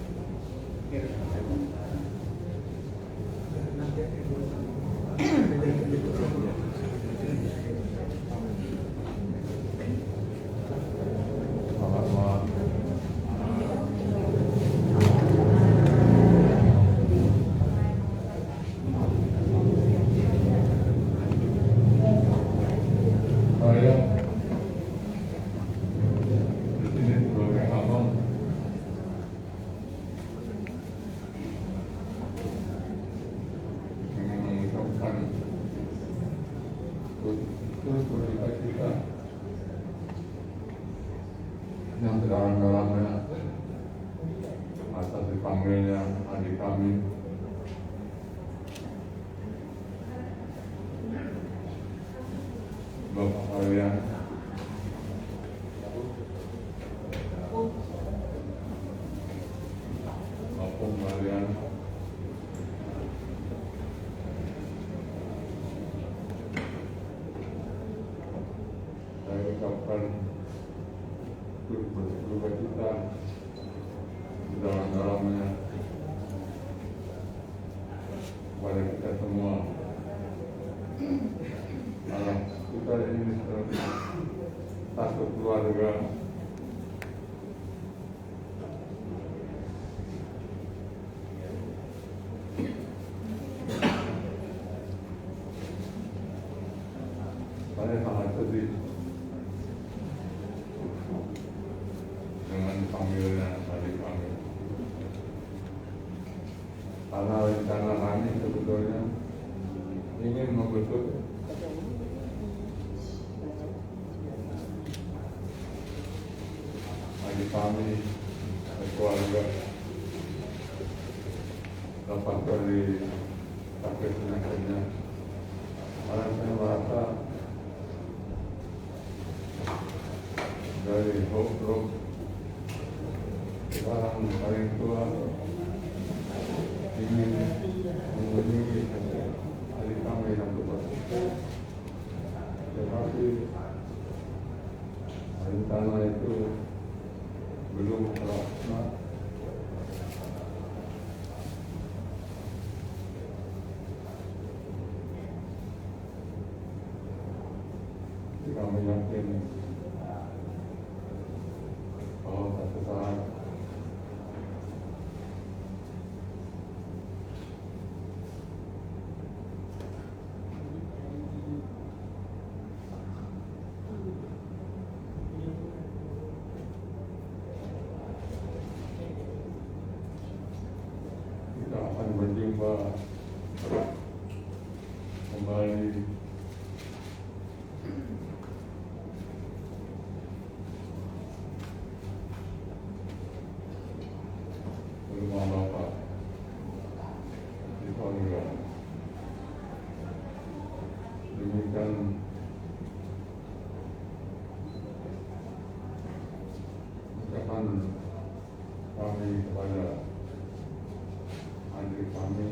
Yang sedalam-dalamnya atas dipanggilnya adik kami Bapak kalian maupun kalian saya ucapkan berduka cita dalam-dalamnya kepada kita semua. Karena kita ini satu keluarga. Saya sangat sedih dengan panggilnya adik kami. Karena rencana kami sebetulnya ingin membentuk adik kami keluarga dapat dari sakit penyakitnya. Karena saya merasa dari Hope sekarang paling tua ingin mengunjungi adik kami yang berbeda, tetapi rencana itu belum terlaksana. Kami yakin bahwa satu saat kita akan berjumpa kembali rumah Bapak di Sorga. Demikian ucapan kami kepada adik kami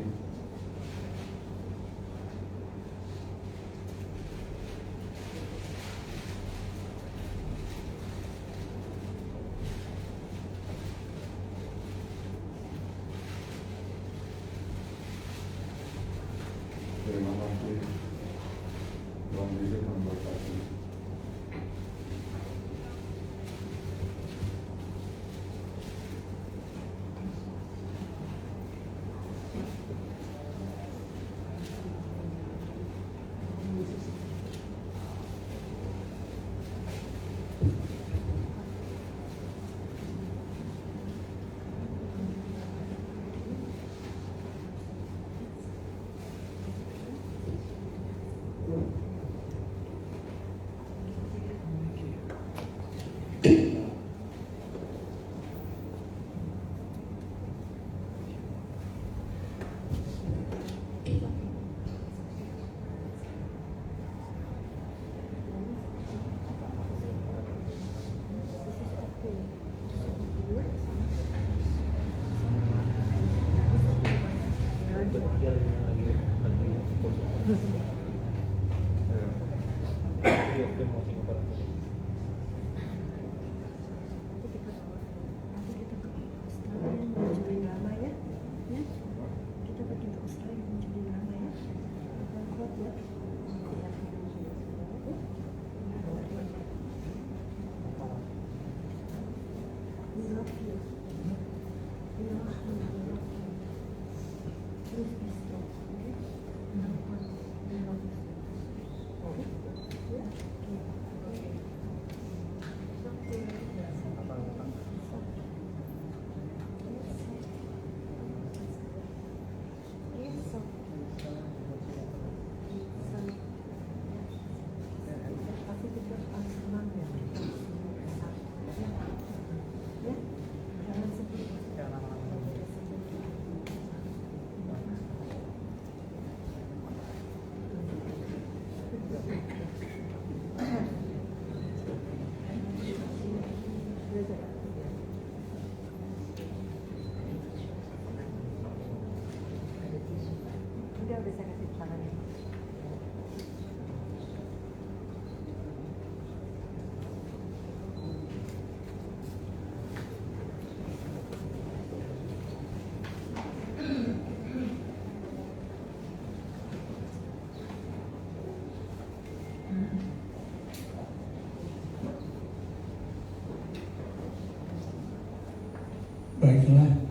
Baiklah,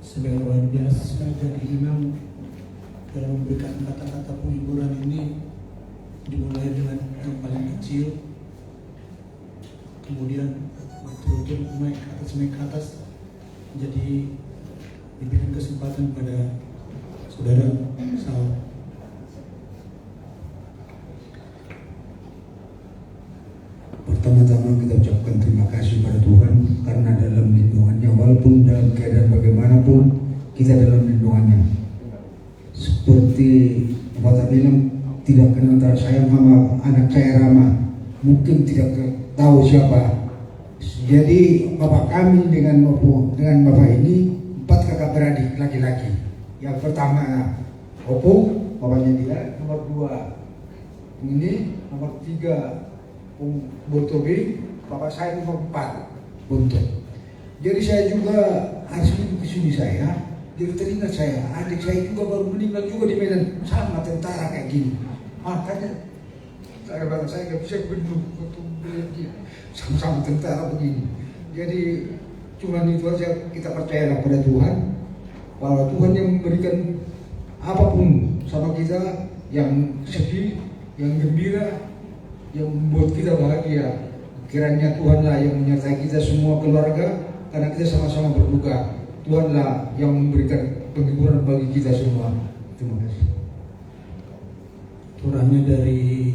sebagai luar biasa, jadi memang dalam memberikan kata-kata penghiburan ini dimulai dengan yang paling kecil, kemudian berturut-turut naik ke atas, jadi diberikan kesempatan pada saudara Saul. Pertama-tama kita ucapkan terima kasih pada Tuhan karena dalam lindungannya, walaupun dalam keadaan bagaimanapun kita dalam lindungannya. Seperti Bapak bilang, tidak kenal antara saya sama anak saya Rama, mungkin tidak tahu siapa. Jadi Bapak kami dengan Bapak ini 4 kakak beradik laki-laki. Yang pertama Opo, bapaknya dia, nomor 2 ini, nomor 3 Botobi, bapak saya nomor 4 Bontot. Jadi saya juga harus mengikuti studi saya. Jadi teringat saya, adik saya juga baru meninggal juga di Medan, sama tentara kayak gini. Makanya saya nggak bisa bendung untuk begini, sama-sama tentara begini. Jadi cuma itu aja, kita percayalah pada Tuhan, bahwa Tuhan yang memberikan apapun sama kita, yang sedih, yang gembira, yang membuat kita bahagia. Kiranya Tuhanlah yang menyertai kita semua keluarga, karena kita sama-sama berduka. Tuhanlah yang memberikan penghiburan bagi kita semua. Terima kasih. Turahnya dari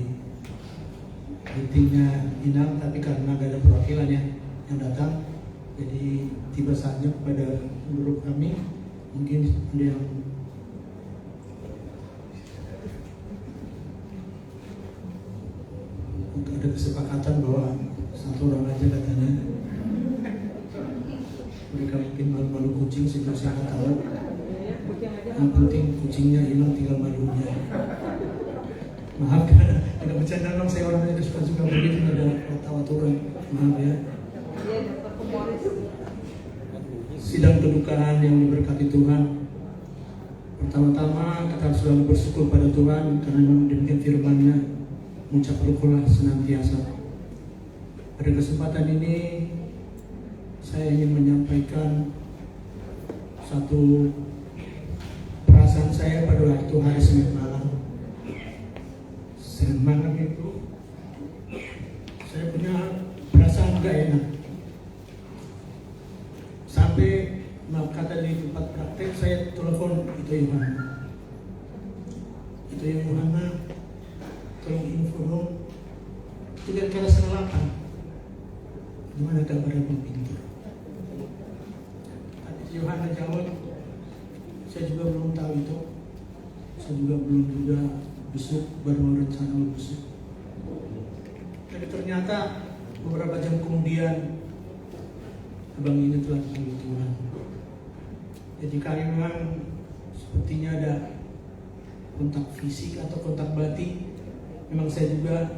meetingnya Inang, tapi karena gak ada perwakilannya yang datang, jadi tiba saatnya pada grup kami. Mungkin ada yang ada kesepakatan bahwa satu orang aja katanya. Mereka mungkin malu-malu kucing sih, saya nggak tahu. Yang penting kucingnya hilang, tinggal malunya. Maaf karena ada bercanda dong, saya orangnya suka begitu, ada tawa-tawa. Maaf ya. Sidang kedukaan yang diberkati Tuhan. Pertama-tama kita harus selalu bersyukur pada Tuhan karena memang demikian firman-Nya, mengucap bersyukurlah senantiasa. Pada kesempatan ini saya ingin menyampaikan satu perasaan saya pada waktu hari Senin malam. Senin malam itu saya punya perasaan gak enak. Sampai kata di tempat praktek saya telepon itu Yohana, tolong info dong. Itu kira-kira setengah 8. Gimana kabarnya Bung Pintu? Yohana jawab, saya juga belum tahu itu. Saya juga belum besuk, baru rencana besuk. Tapi ternyata beberapa jam kemudian abang ini telah dipanggil Tuhan. Jadi kami memang sepertinya ada kontak fisik atau kontak batin. Memang saya juga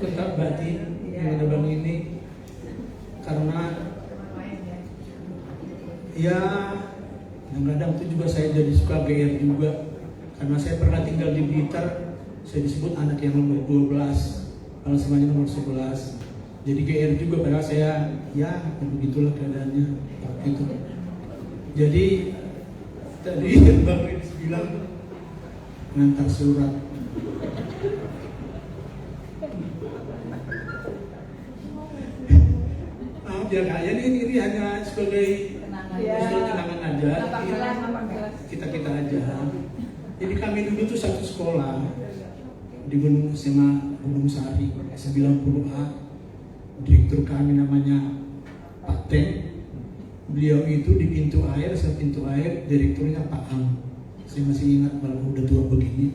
kontak batin dengan abang ini karena ya kadang-kadang itu juga saya jadi suka GR juga karena saya pernah tinggal di Blitar. Saya disebut anak yang nomor 12 kalau semuanya nomor 11. Jadi GR juga padahal saya ya begitulah keadaannya waktu itu. Jadi tadi Bang Riz bilang ngantar surat. Maaf ya kak, ini hanya sebagai kenangan aja. Kita aja. Jadi kami dulu tuh satu sekolah di Gunung SMA Gunung Sari 90A. Direktur kami namanya Pak Teng. Beliau itu di pintu air, direkturnya Pak Am. Saya masih ingat walaupun udah tua begini.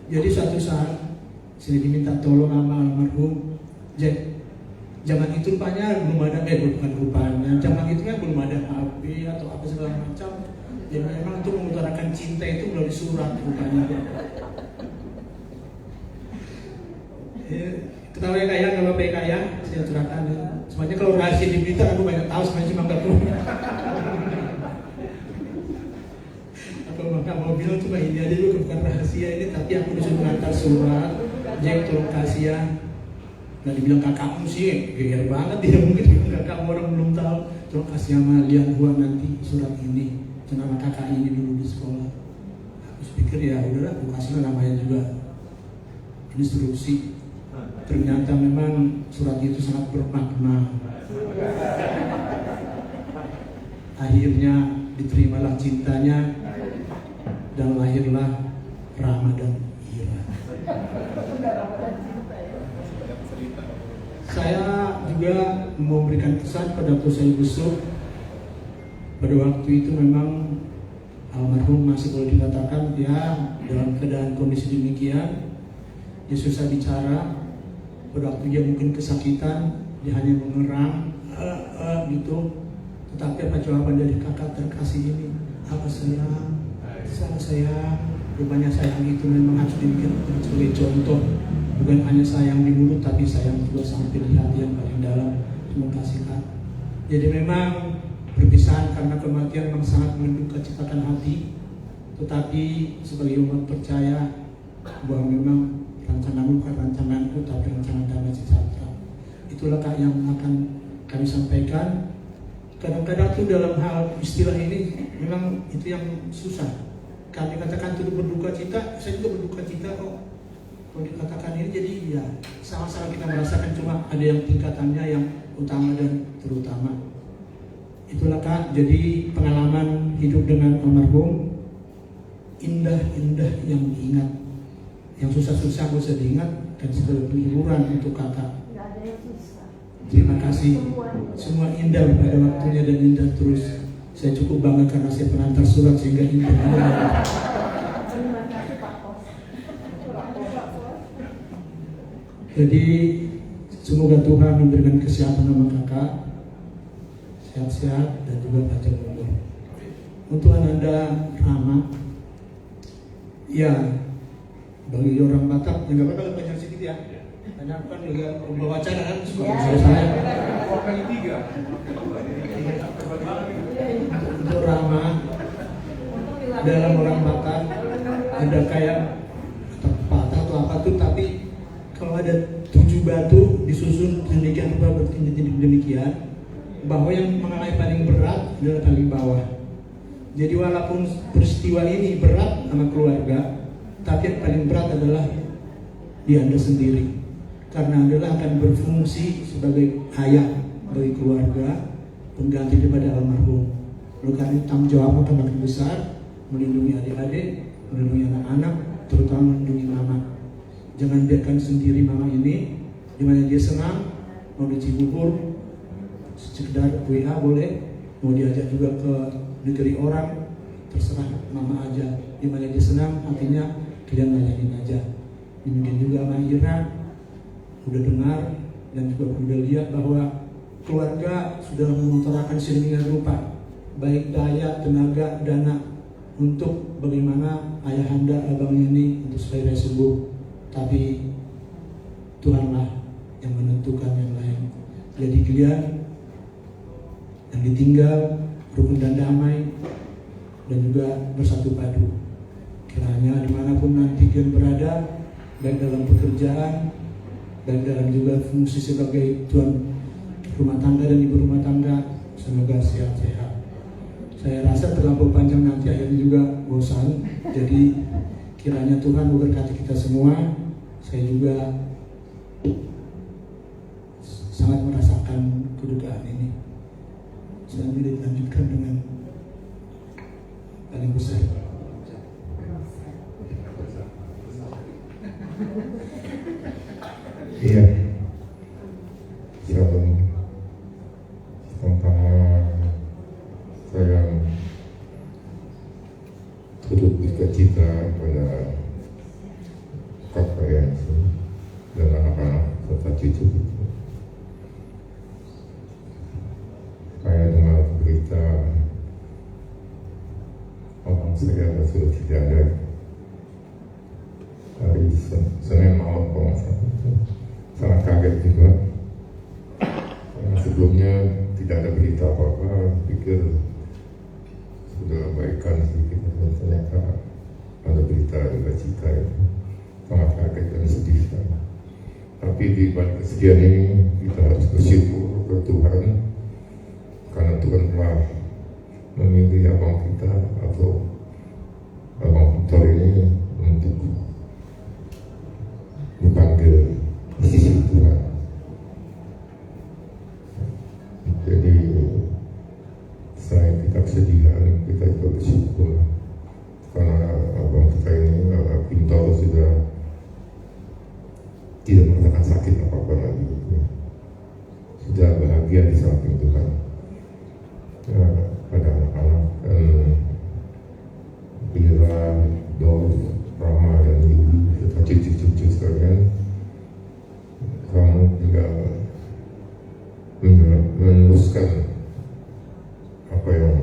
Jadi suatu saat saya diminta tolong sama almarhum Jack. Zaman itu rupanya belum ada, zaman itu kan belum ada HP atau apa segala macam. Jadi memang untuk mengutarakan cinta itu melalui surat rupanya. Ketawa ya kaya, kalau kaya, saya curahkan. Sebenarnya kalau rahasia di Blitar aku banyak tahu, sebenarnya cuma nggak tahu. Kalau nggak mau bilang cuma ini aja juga bukan rahasia ini, tapi aku disuruh ngantar surat, Jack tolong kasih ya. Nah dibilang kakakmu sih, geger banget dia mungkin kakakmu orang belum tahu. Tolong kasih sama Lian Hua nanti surat ini, itu nama kakak ini dulu di sekolah. Aku pikir ya udahlah, aku kasih namanya juga instruksi. Ternyata memang surat itu sangat bermakna. Akhirnya diterimalah cintanya dan lahirlah Rama dan Ira. Saya juga memberikan kesan pada waktu saya besok. Pada waktu itu memang almarhum masih boleh dikatakan dia dalam keadaan kondisi demikian. Dia susah bicara. Pada waktu dia mungkin kesakitan, dia hanya mengerang gitu. Tetapi apa jawaban dari kakak terkasih ini? Apa sayang? Sayang. Rupanya sayang itu memang harus dibikin sebagai contoh. Bukan hanya sayang di mulut, tapi sayang juga sampai di hati yang paling dalam. Terima kasih kak. Jadi memang perpisahan karena kematian memang sangat menduka citakan hati. Tetapi sebagai umat percaya bahwa memang rancanganmu bukan rancanganku, tapi rancangan damai sejahtera. Itulah kak yang akan kami sampaikan. Kadang-kadang tuh dalam hal istilah ini memang itu yang susah. Kami katakan turut berduka cita, saya juga berduka cita kok. Kalau dikatakan ini jadi ya sama-sama kita merasakan, cuma ada yang tingkatannya yang utama dan terutama. Itulah kak, jadi pengalaman hidup dengan almarhum indah-indah yang diingat. Yang susah-susah gak usah diingat dan sebagai penghiburan untuk kakak. Terima kasih. Semua indah pada waktunya dan indah terus. Saya cukup bangga karena saya pengantar surat sehingga indah. Jadi semoga Tuhan memberikan kesehatan sama kakak, sehat-sehat dan juga panjang umur. Untuk Anda Rama, ya bagi orang Batak, ya nggak apa-apa panjang sedikit ya. Karena kan juga membawa wacana kan, suka saya. Untuk Rama, dalam orang Batak ada kayak patah atau apa tuh, tapi kalau ada 7 batu disusun demikian rupa bertindik demikian, bahwa yang mengalami paling berat adalah paling bawah. Jadi walaupun peristiwa ini berat sama keluarga, Tapi yang paling berat adalah di Anda sendiri, karena Anda akan berfungsi sebagai ayah bagi keluarga, pengganti daripada almarhum. Oleh karena itu tanggung jawab akan makin besar, melindungi adik-adik, melindungi anak-anak, terutama melindungi mama. Jangan biarkan sendiri mama ini, dimana dia senang, mau di Cibubur, sekedar WA boleh, mau diajak juga ke negeri orang, terserah mama aja. Dimana dia senang, artinya kalian layanin aja. Demikian juga sama Ira, udah dengar dan juga udah lihat bahwa keluarga sudah mengutarakan sedemikian rupa, baik daya, tenaga, dana untuk bagaimana ayahanda abang ini untuk supaya sembuh. Tapi Tuhanlah yang menentukan yang lain. Jadi kalian yang ditinggal rukun dan damai dan juga bersatu padu. Kiranya dimanapun nanti kalian berada, baik dalam pekerjaan, baik dalam juga fungsi sebagai tuan rumah tangga dan ibu rumah tangga, semoga sehat-sehat. Saya rasa terlampau panjang nanti akhirnya juga bosan. Jadi kiranya Tuhan memberkati kita semua. Saya juga sangat merasakan kedukaan ini. Saya dilanjutkan dengan paling besar. Iya, Shalom. Pertama saya turut berduka cita pada kakak Yansi dan anak-anak serta cucu. Saya dengar berita orang saya sudah tidak ada hari Senin malam kalau sangat kaget juga. Karena sebelumnya tidak ada berita apa-apa, pikir sudah baikan sedikit, dan ternyata ada berita duka cita itu. Sangat kaget dan sedih. Tapi di balik kesedihan ini kita harus bersyukur ke Tuhan, karena Tuhan telah memilih abang kita atau abang Victor ini untuk dipanggil di sisi Tuhan. Jadi selain kita kesedihan, kita juga bersyukur karena abang kita ini Victor sudah tidak merasakan sakit apa-apa lagi, sudah bahagia di samping Tuhan. Pada anak-anak Bira, Dor, Rama dan Yudi serta cucu-cucu sekalian, kamu tinggal meneruskan apa yang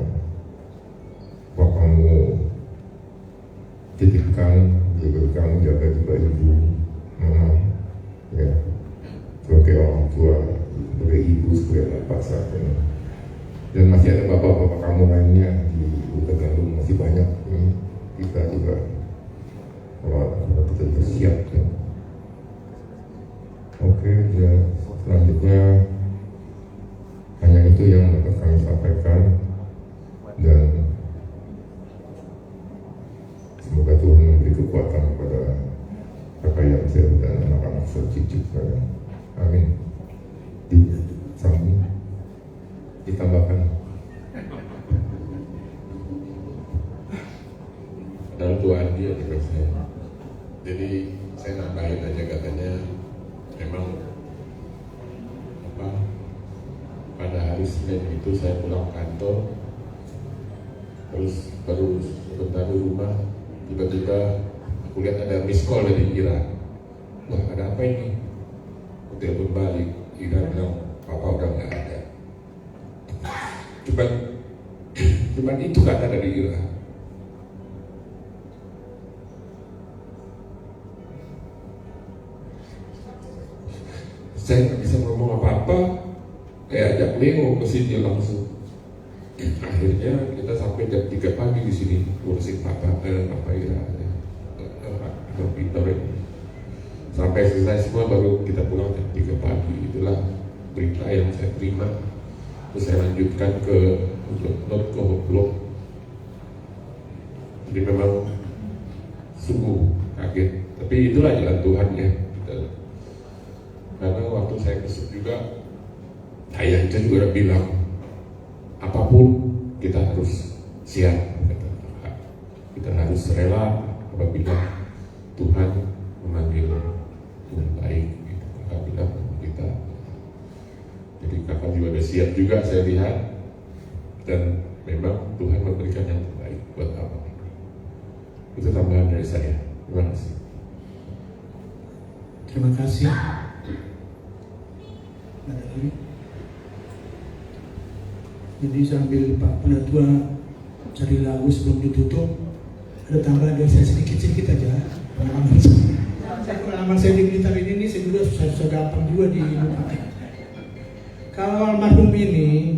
bapakmu titipkan, juga kamu jaga juga ibu, mama, ya, sebagai orang tua, sebagai ibu, sebagai bapak saat ini. Dan masih ada bapak-bapak kamu lainnya di Luka Gandum, masih banyak. Kita juga kita bersiap. Ya. Oke, ya, selanjutnya hanya itu yang dapat kami sampaikan, dan semoga Tuhan memberi kekuatan kepada kakak Yanser dan anak-anak cucu saya. Amin. Disambung, ditambahkan. Dalam Tuhan dia menurut saya. Jadi saya nambahin aja, katanya memang apa, pada hari Senin itu saya pulang kantor, terus baru sebentar di rumah, tiba-tiba aku lihat ada miss call dari Ira. Wah, ada apa ini? Aku telepon balik, Ira bilang papa udah nggak ada. Cuman itu kata dari Ira. Saya nggak bisa ngomong apa-apa, saya ajak Leo ke sini langsung. Akhirnya kita sampai jam 3 pagi di sini ngurusin Papa Ira, Peter ini. Sampai selesai semua baru kita pulang jam 3 pagi. Itulah berita yang saya terima. Terus saya lanjutkan ke not ke blog. Jadi memang sungguh kaget. Tapi itulah jalan Tuhan ya. Karena waktu saya besuk juga, saya juga udah bilang, apapun kita harus siap. Kita harus rela apabila Tuhan memanggil dengan baik. Gitu. Kakak bilang sama kita. Jadi kakak juga udah siap juga saya lihat. Dan memang Tuhan memberikan yang terbaik buat abang. Itu tambahan dari saya. Terima kasih. Terima kasih. Jadi sambil Pak Penatua cari lagu sebelum ditutup, ada tambahan dari saya sedikit aja. Pengalaman saya di Blitar ini saya juga susah gampang juga dilupakan. Kalau almarhum ini,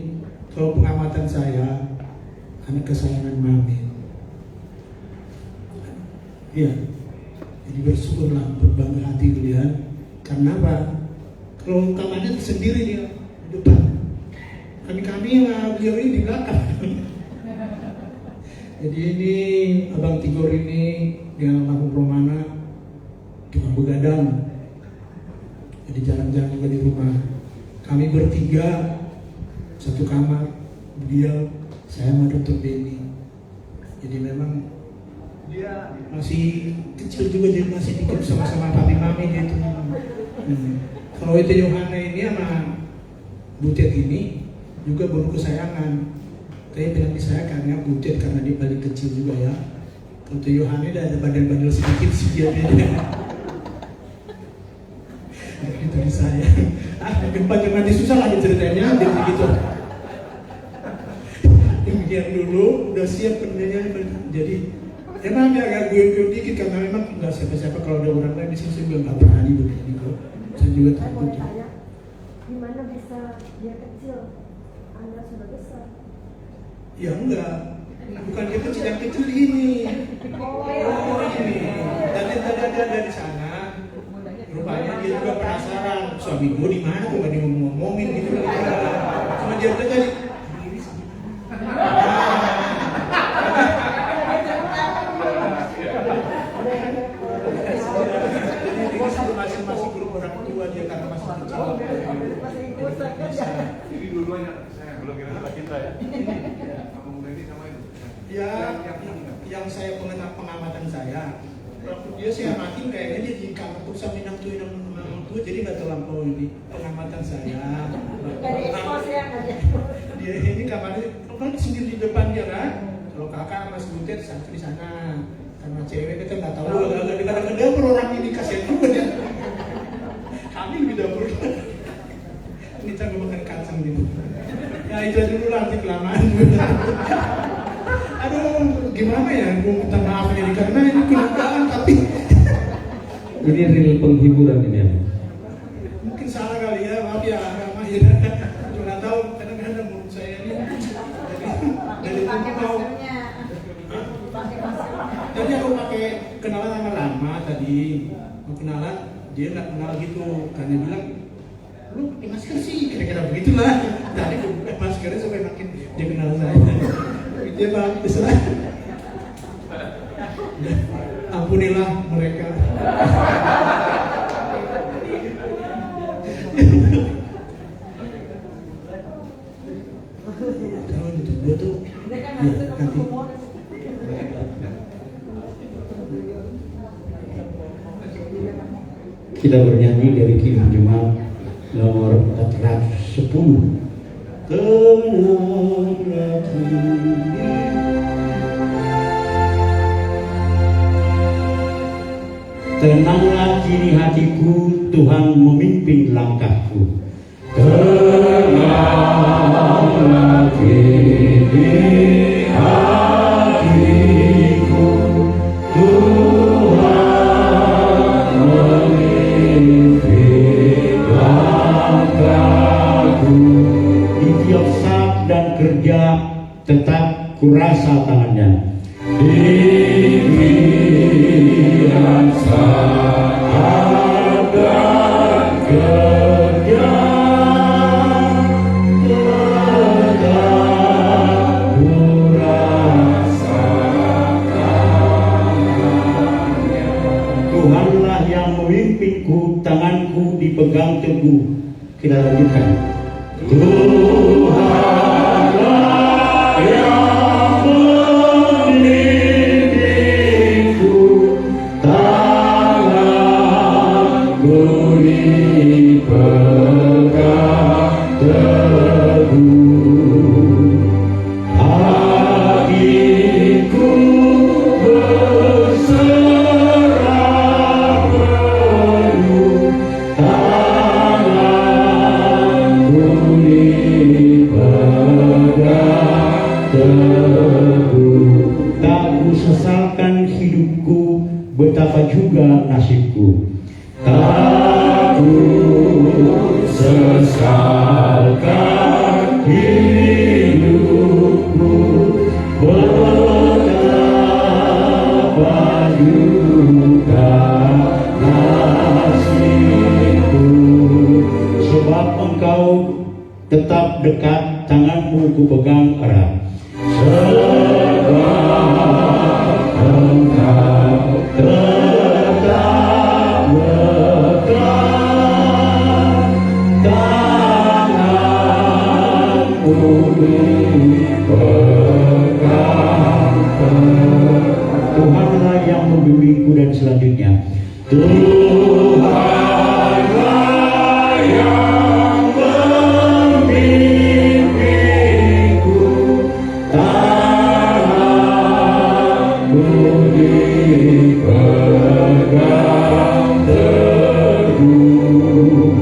kalau pengamatan saya, anak kesayangan Mami. Iya, jadi bersyukurlah, berbangga hati melihat. Karena apa? Kalau kamarnya sendiri dia di depan, kami beliau ini di belakang. Jadi ini Abang Tigor ini dengan almarhum Romana tukang begadang. Jadi jarang-jarang juga di rumah. Kami bertiga satu kamar, beliau, saya sama Dr. Benny. Jadi memang dia masih kecil juga, dia masih ikut sama-sama papi mami gitu. Kalau itu Yohana ini sama Butet ini juga baru kesayangan. Saya bilang disayangkan ya Butet karena dia paling kecil juga ya. Kalau itu Yohana ada badan-badan sedikit sih dia. Itu disayang. Gempa jangan disusah lagi ceritanya, dia begitu. Yang dulu udah siap pendidikan, jadi emang agak gue dikit karena memang nggak siapa-siapa. Kalau ada orang lain di sini saya juga nggak berani begini kok. Saya juga takut. Gimana bisa dia kecil, Anda sudah besar? Ya enggak, bukan dia kecil, yang kecil ini. Oh ini. Tadi ada di sana. Rupanya dia juga penasaran, suami gue di mana tuh, gak ngomongin gitu. Cuma dia tadi masih grup orang tua dia karena masih kecil. Jadi dua-duanya saya belum kira kita ya. Kamu ini sama itu. Ya, yang saya pengamatan saya, waktu dia saya matiin kayaknya dia di kamar tuh sambil nang tua, jadi nggak terlampau ini pengamatan saya. Dia ini kamarnya kan sendiri di depan dia kan. Kalau kakak Mas Butet santri sana, karena cewek kita nggak tahu agak di dapur orang ini kasihan juga ya. Kami di dapur. Ini cara makan kacang gitu. Ya itu dulu nanti kelamaan. Aduh, gimana ya? Gue minta maaf jadi karena ini kelupaan tapi ini real penghiburan ini ya. Mungkin salah kali ya, maaf ya, agak mahir. Cuma tahu kadang-kadang menurut saya ini dari itu mau. Tadi aku pakai kenalan sama lama tadi, mau kenalan dia nggak kenal gitu, karena bilang lu pakai masker sih, kira-kira begitulah. Tadi aku pakai maskernya supaya makin dia kenal saya. Dia bang, terserah. Ampunilah mereka. Kalau itu gue tuh, ya, nanti. Kita bernyanyi dari Kim Jemaat nomor 410. Tenanglah kini hatiku, Tuhan memimpin langkahku. Tenanglah kini hatiku, Tuhan memimpin langkahku. Di tiap saat dan kerja tetap kurasa tangannya. Di pikiran saat dan kerja tetap kurasa tangannya. yang memimpinku, tanganku dipegang teguh. Kita lanjutkan. Tuhanlah yang membimbingku, tanganku dipegang teguh. Hatiku berserah penuh, tanganku dipegang teguh. Tak kusesalkan hidupku, betapa juga nasibku. Tak kusesalkan hidupku, betapa juga nasibku. Sebab engkau tetap dekat, tanganmu ku pegang erat. Sebab engkau tetap dekat, tanganmu dipegang. Tuhanlah yang membimbingku, dan selanjutnya Tuhanlah yang membimbingku, tanganku dipegang teguh.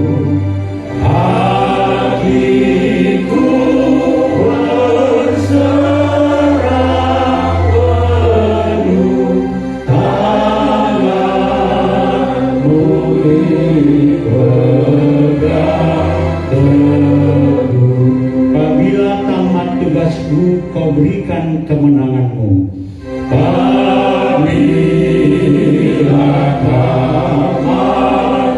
Hatiku berserah penuh, tanganmu dipegang teguh. Apabila tamat tugasku, kau berikan kemenanganmu. Apabila tamat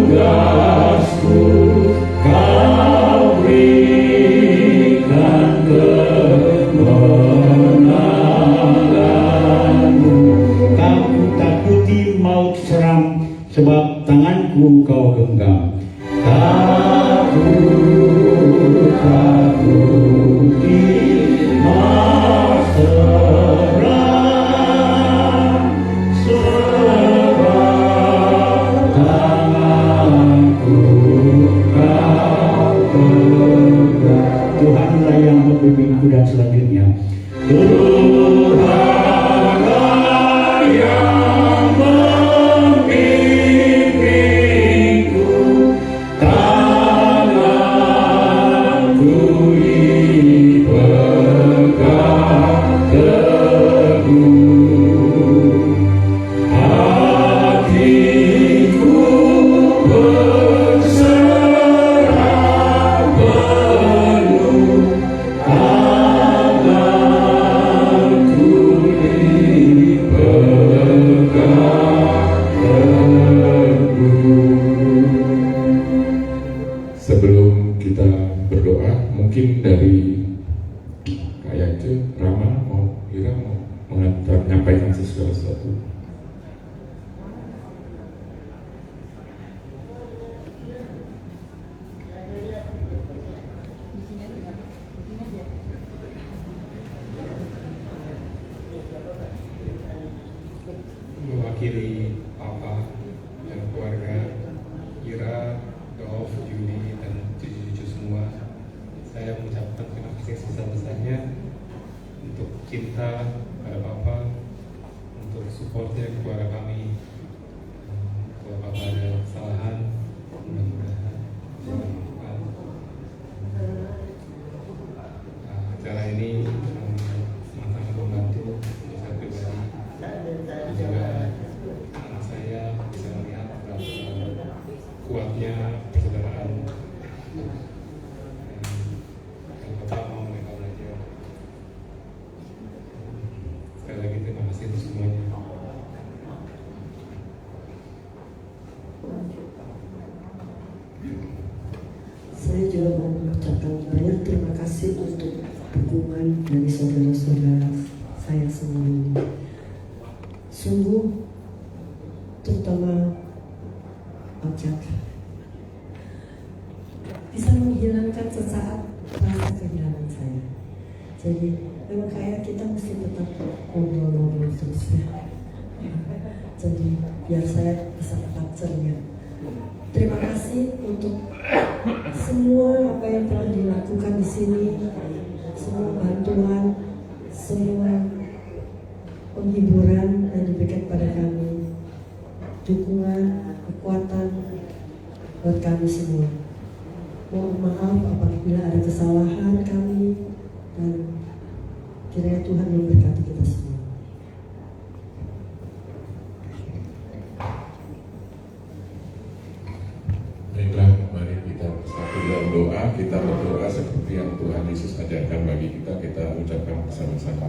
tugasku, kau berikan kemenanganmu. Tak kutakuti maut seram, sebab tanganku kau genggam. Tak kutakuti maut seram, sebab tanganku kau genggam. Tuhanlah yang membimbingku, dan selanjutnya Tuhanlah yang membimbingku, tanganku dipegang teguh. Hatiku berserah penuh, tanganku dipegang teguh. Sebelum kita berdoa, mungkin dari kayak itu Rama Ira mau menyampaikan sesuatu. Mewakili Papa dan keluarga Ira, Dov, Yuni, dan cucu-cucu semua, saya mengucapkan terima kasih sebesar-besarnya untuk cinta pada Papa, untuk supportnya kepada kami. Kalau Papa ada kesalahan, mudah-mudahan dimaafkan. Acara ini sangat membantu untuk saya pribadi, dan juga anak saya bisa melihat berapa kuatnya persaudaraan. Yang pertama mereka belajar. Sekali lagi terima kasih untuk semuanya. Saya juga mau mengucapkan banyak terima kasih untuk dukungan dari saudara-saudara saya semua ini. Sungguh terutama objek, bisa menghilangkan sesaat rasa kehilangan saya. Jadi memang kayak kita mesti tetap ngobrol-ngobrol terus ya. Jadi biar saya bisa tetap ceria. Terima kasih untuk semua apa yang telah dilakukan di sini, semua bantuan, semua penghiburan yang diberikan pada kami, dukungan, kekuatan buat kami semua. Mohon maaf apabila ada kesalahan kami, dan kiranya Tuhan memberkati kita semua. Baiklah, mari kita bersatu dalam doa. Kita berdoa seperti yang Tuhan Yesus ajarkan bagi kita. Kita ucapkan bersama-sama.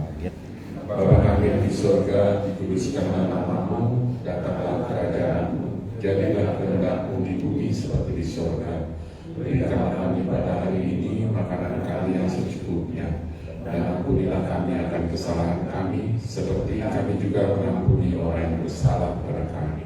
Bapa kami yang di surga, dikuduskanlah namamu, datanglah kerajaanmu, jadilah kehendak-Mu di bumi seperti di surga. Berikanlah kami pada hari ini makanan kami yang secukupnya, dan ampunilah kami akan kesalahan kami, seperti kami juga mengampuni orang yang bersalah kepada kami.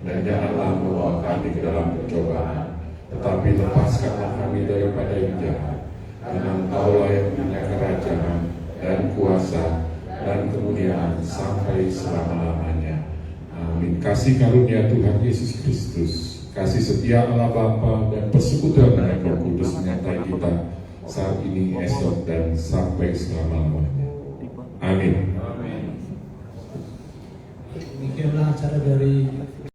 Dan janganlah membawa kami ke dalam percobaan, tetapi lepaskanlah kami daripada yang jahat. Karena Engkaulah yang punya kerajaan dan kuasa dan kemuliaan sampai selama-lamanya. Amin. Kasih karunia Tuhan Yesus Kristus, kasih setia Allah Bapa dan persekutuan dari Roh Kudus menyertai kita saat ini, esok, dan sampai selama-lamanya. Amin. Demikianlah acara dari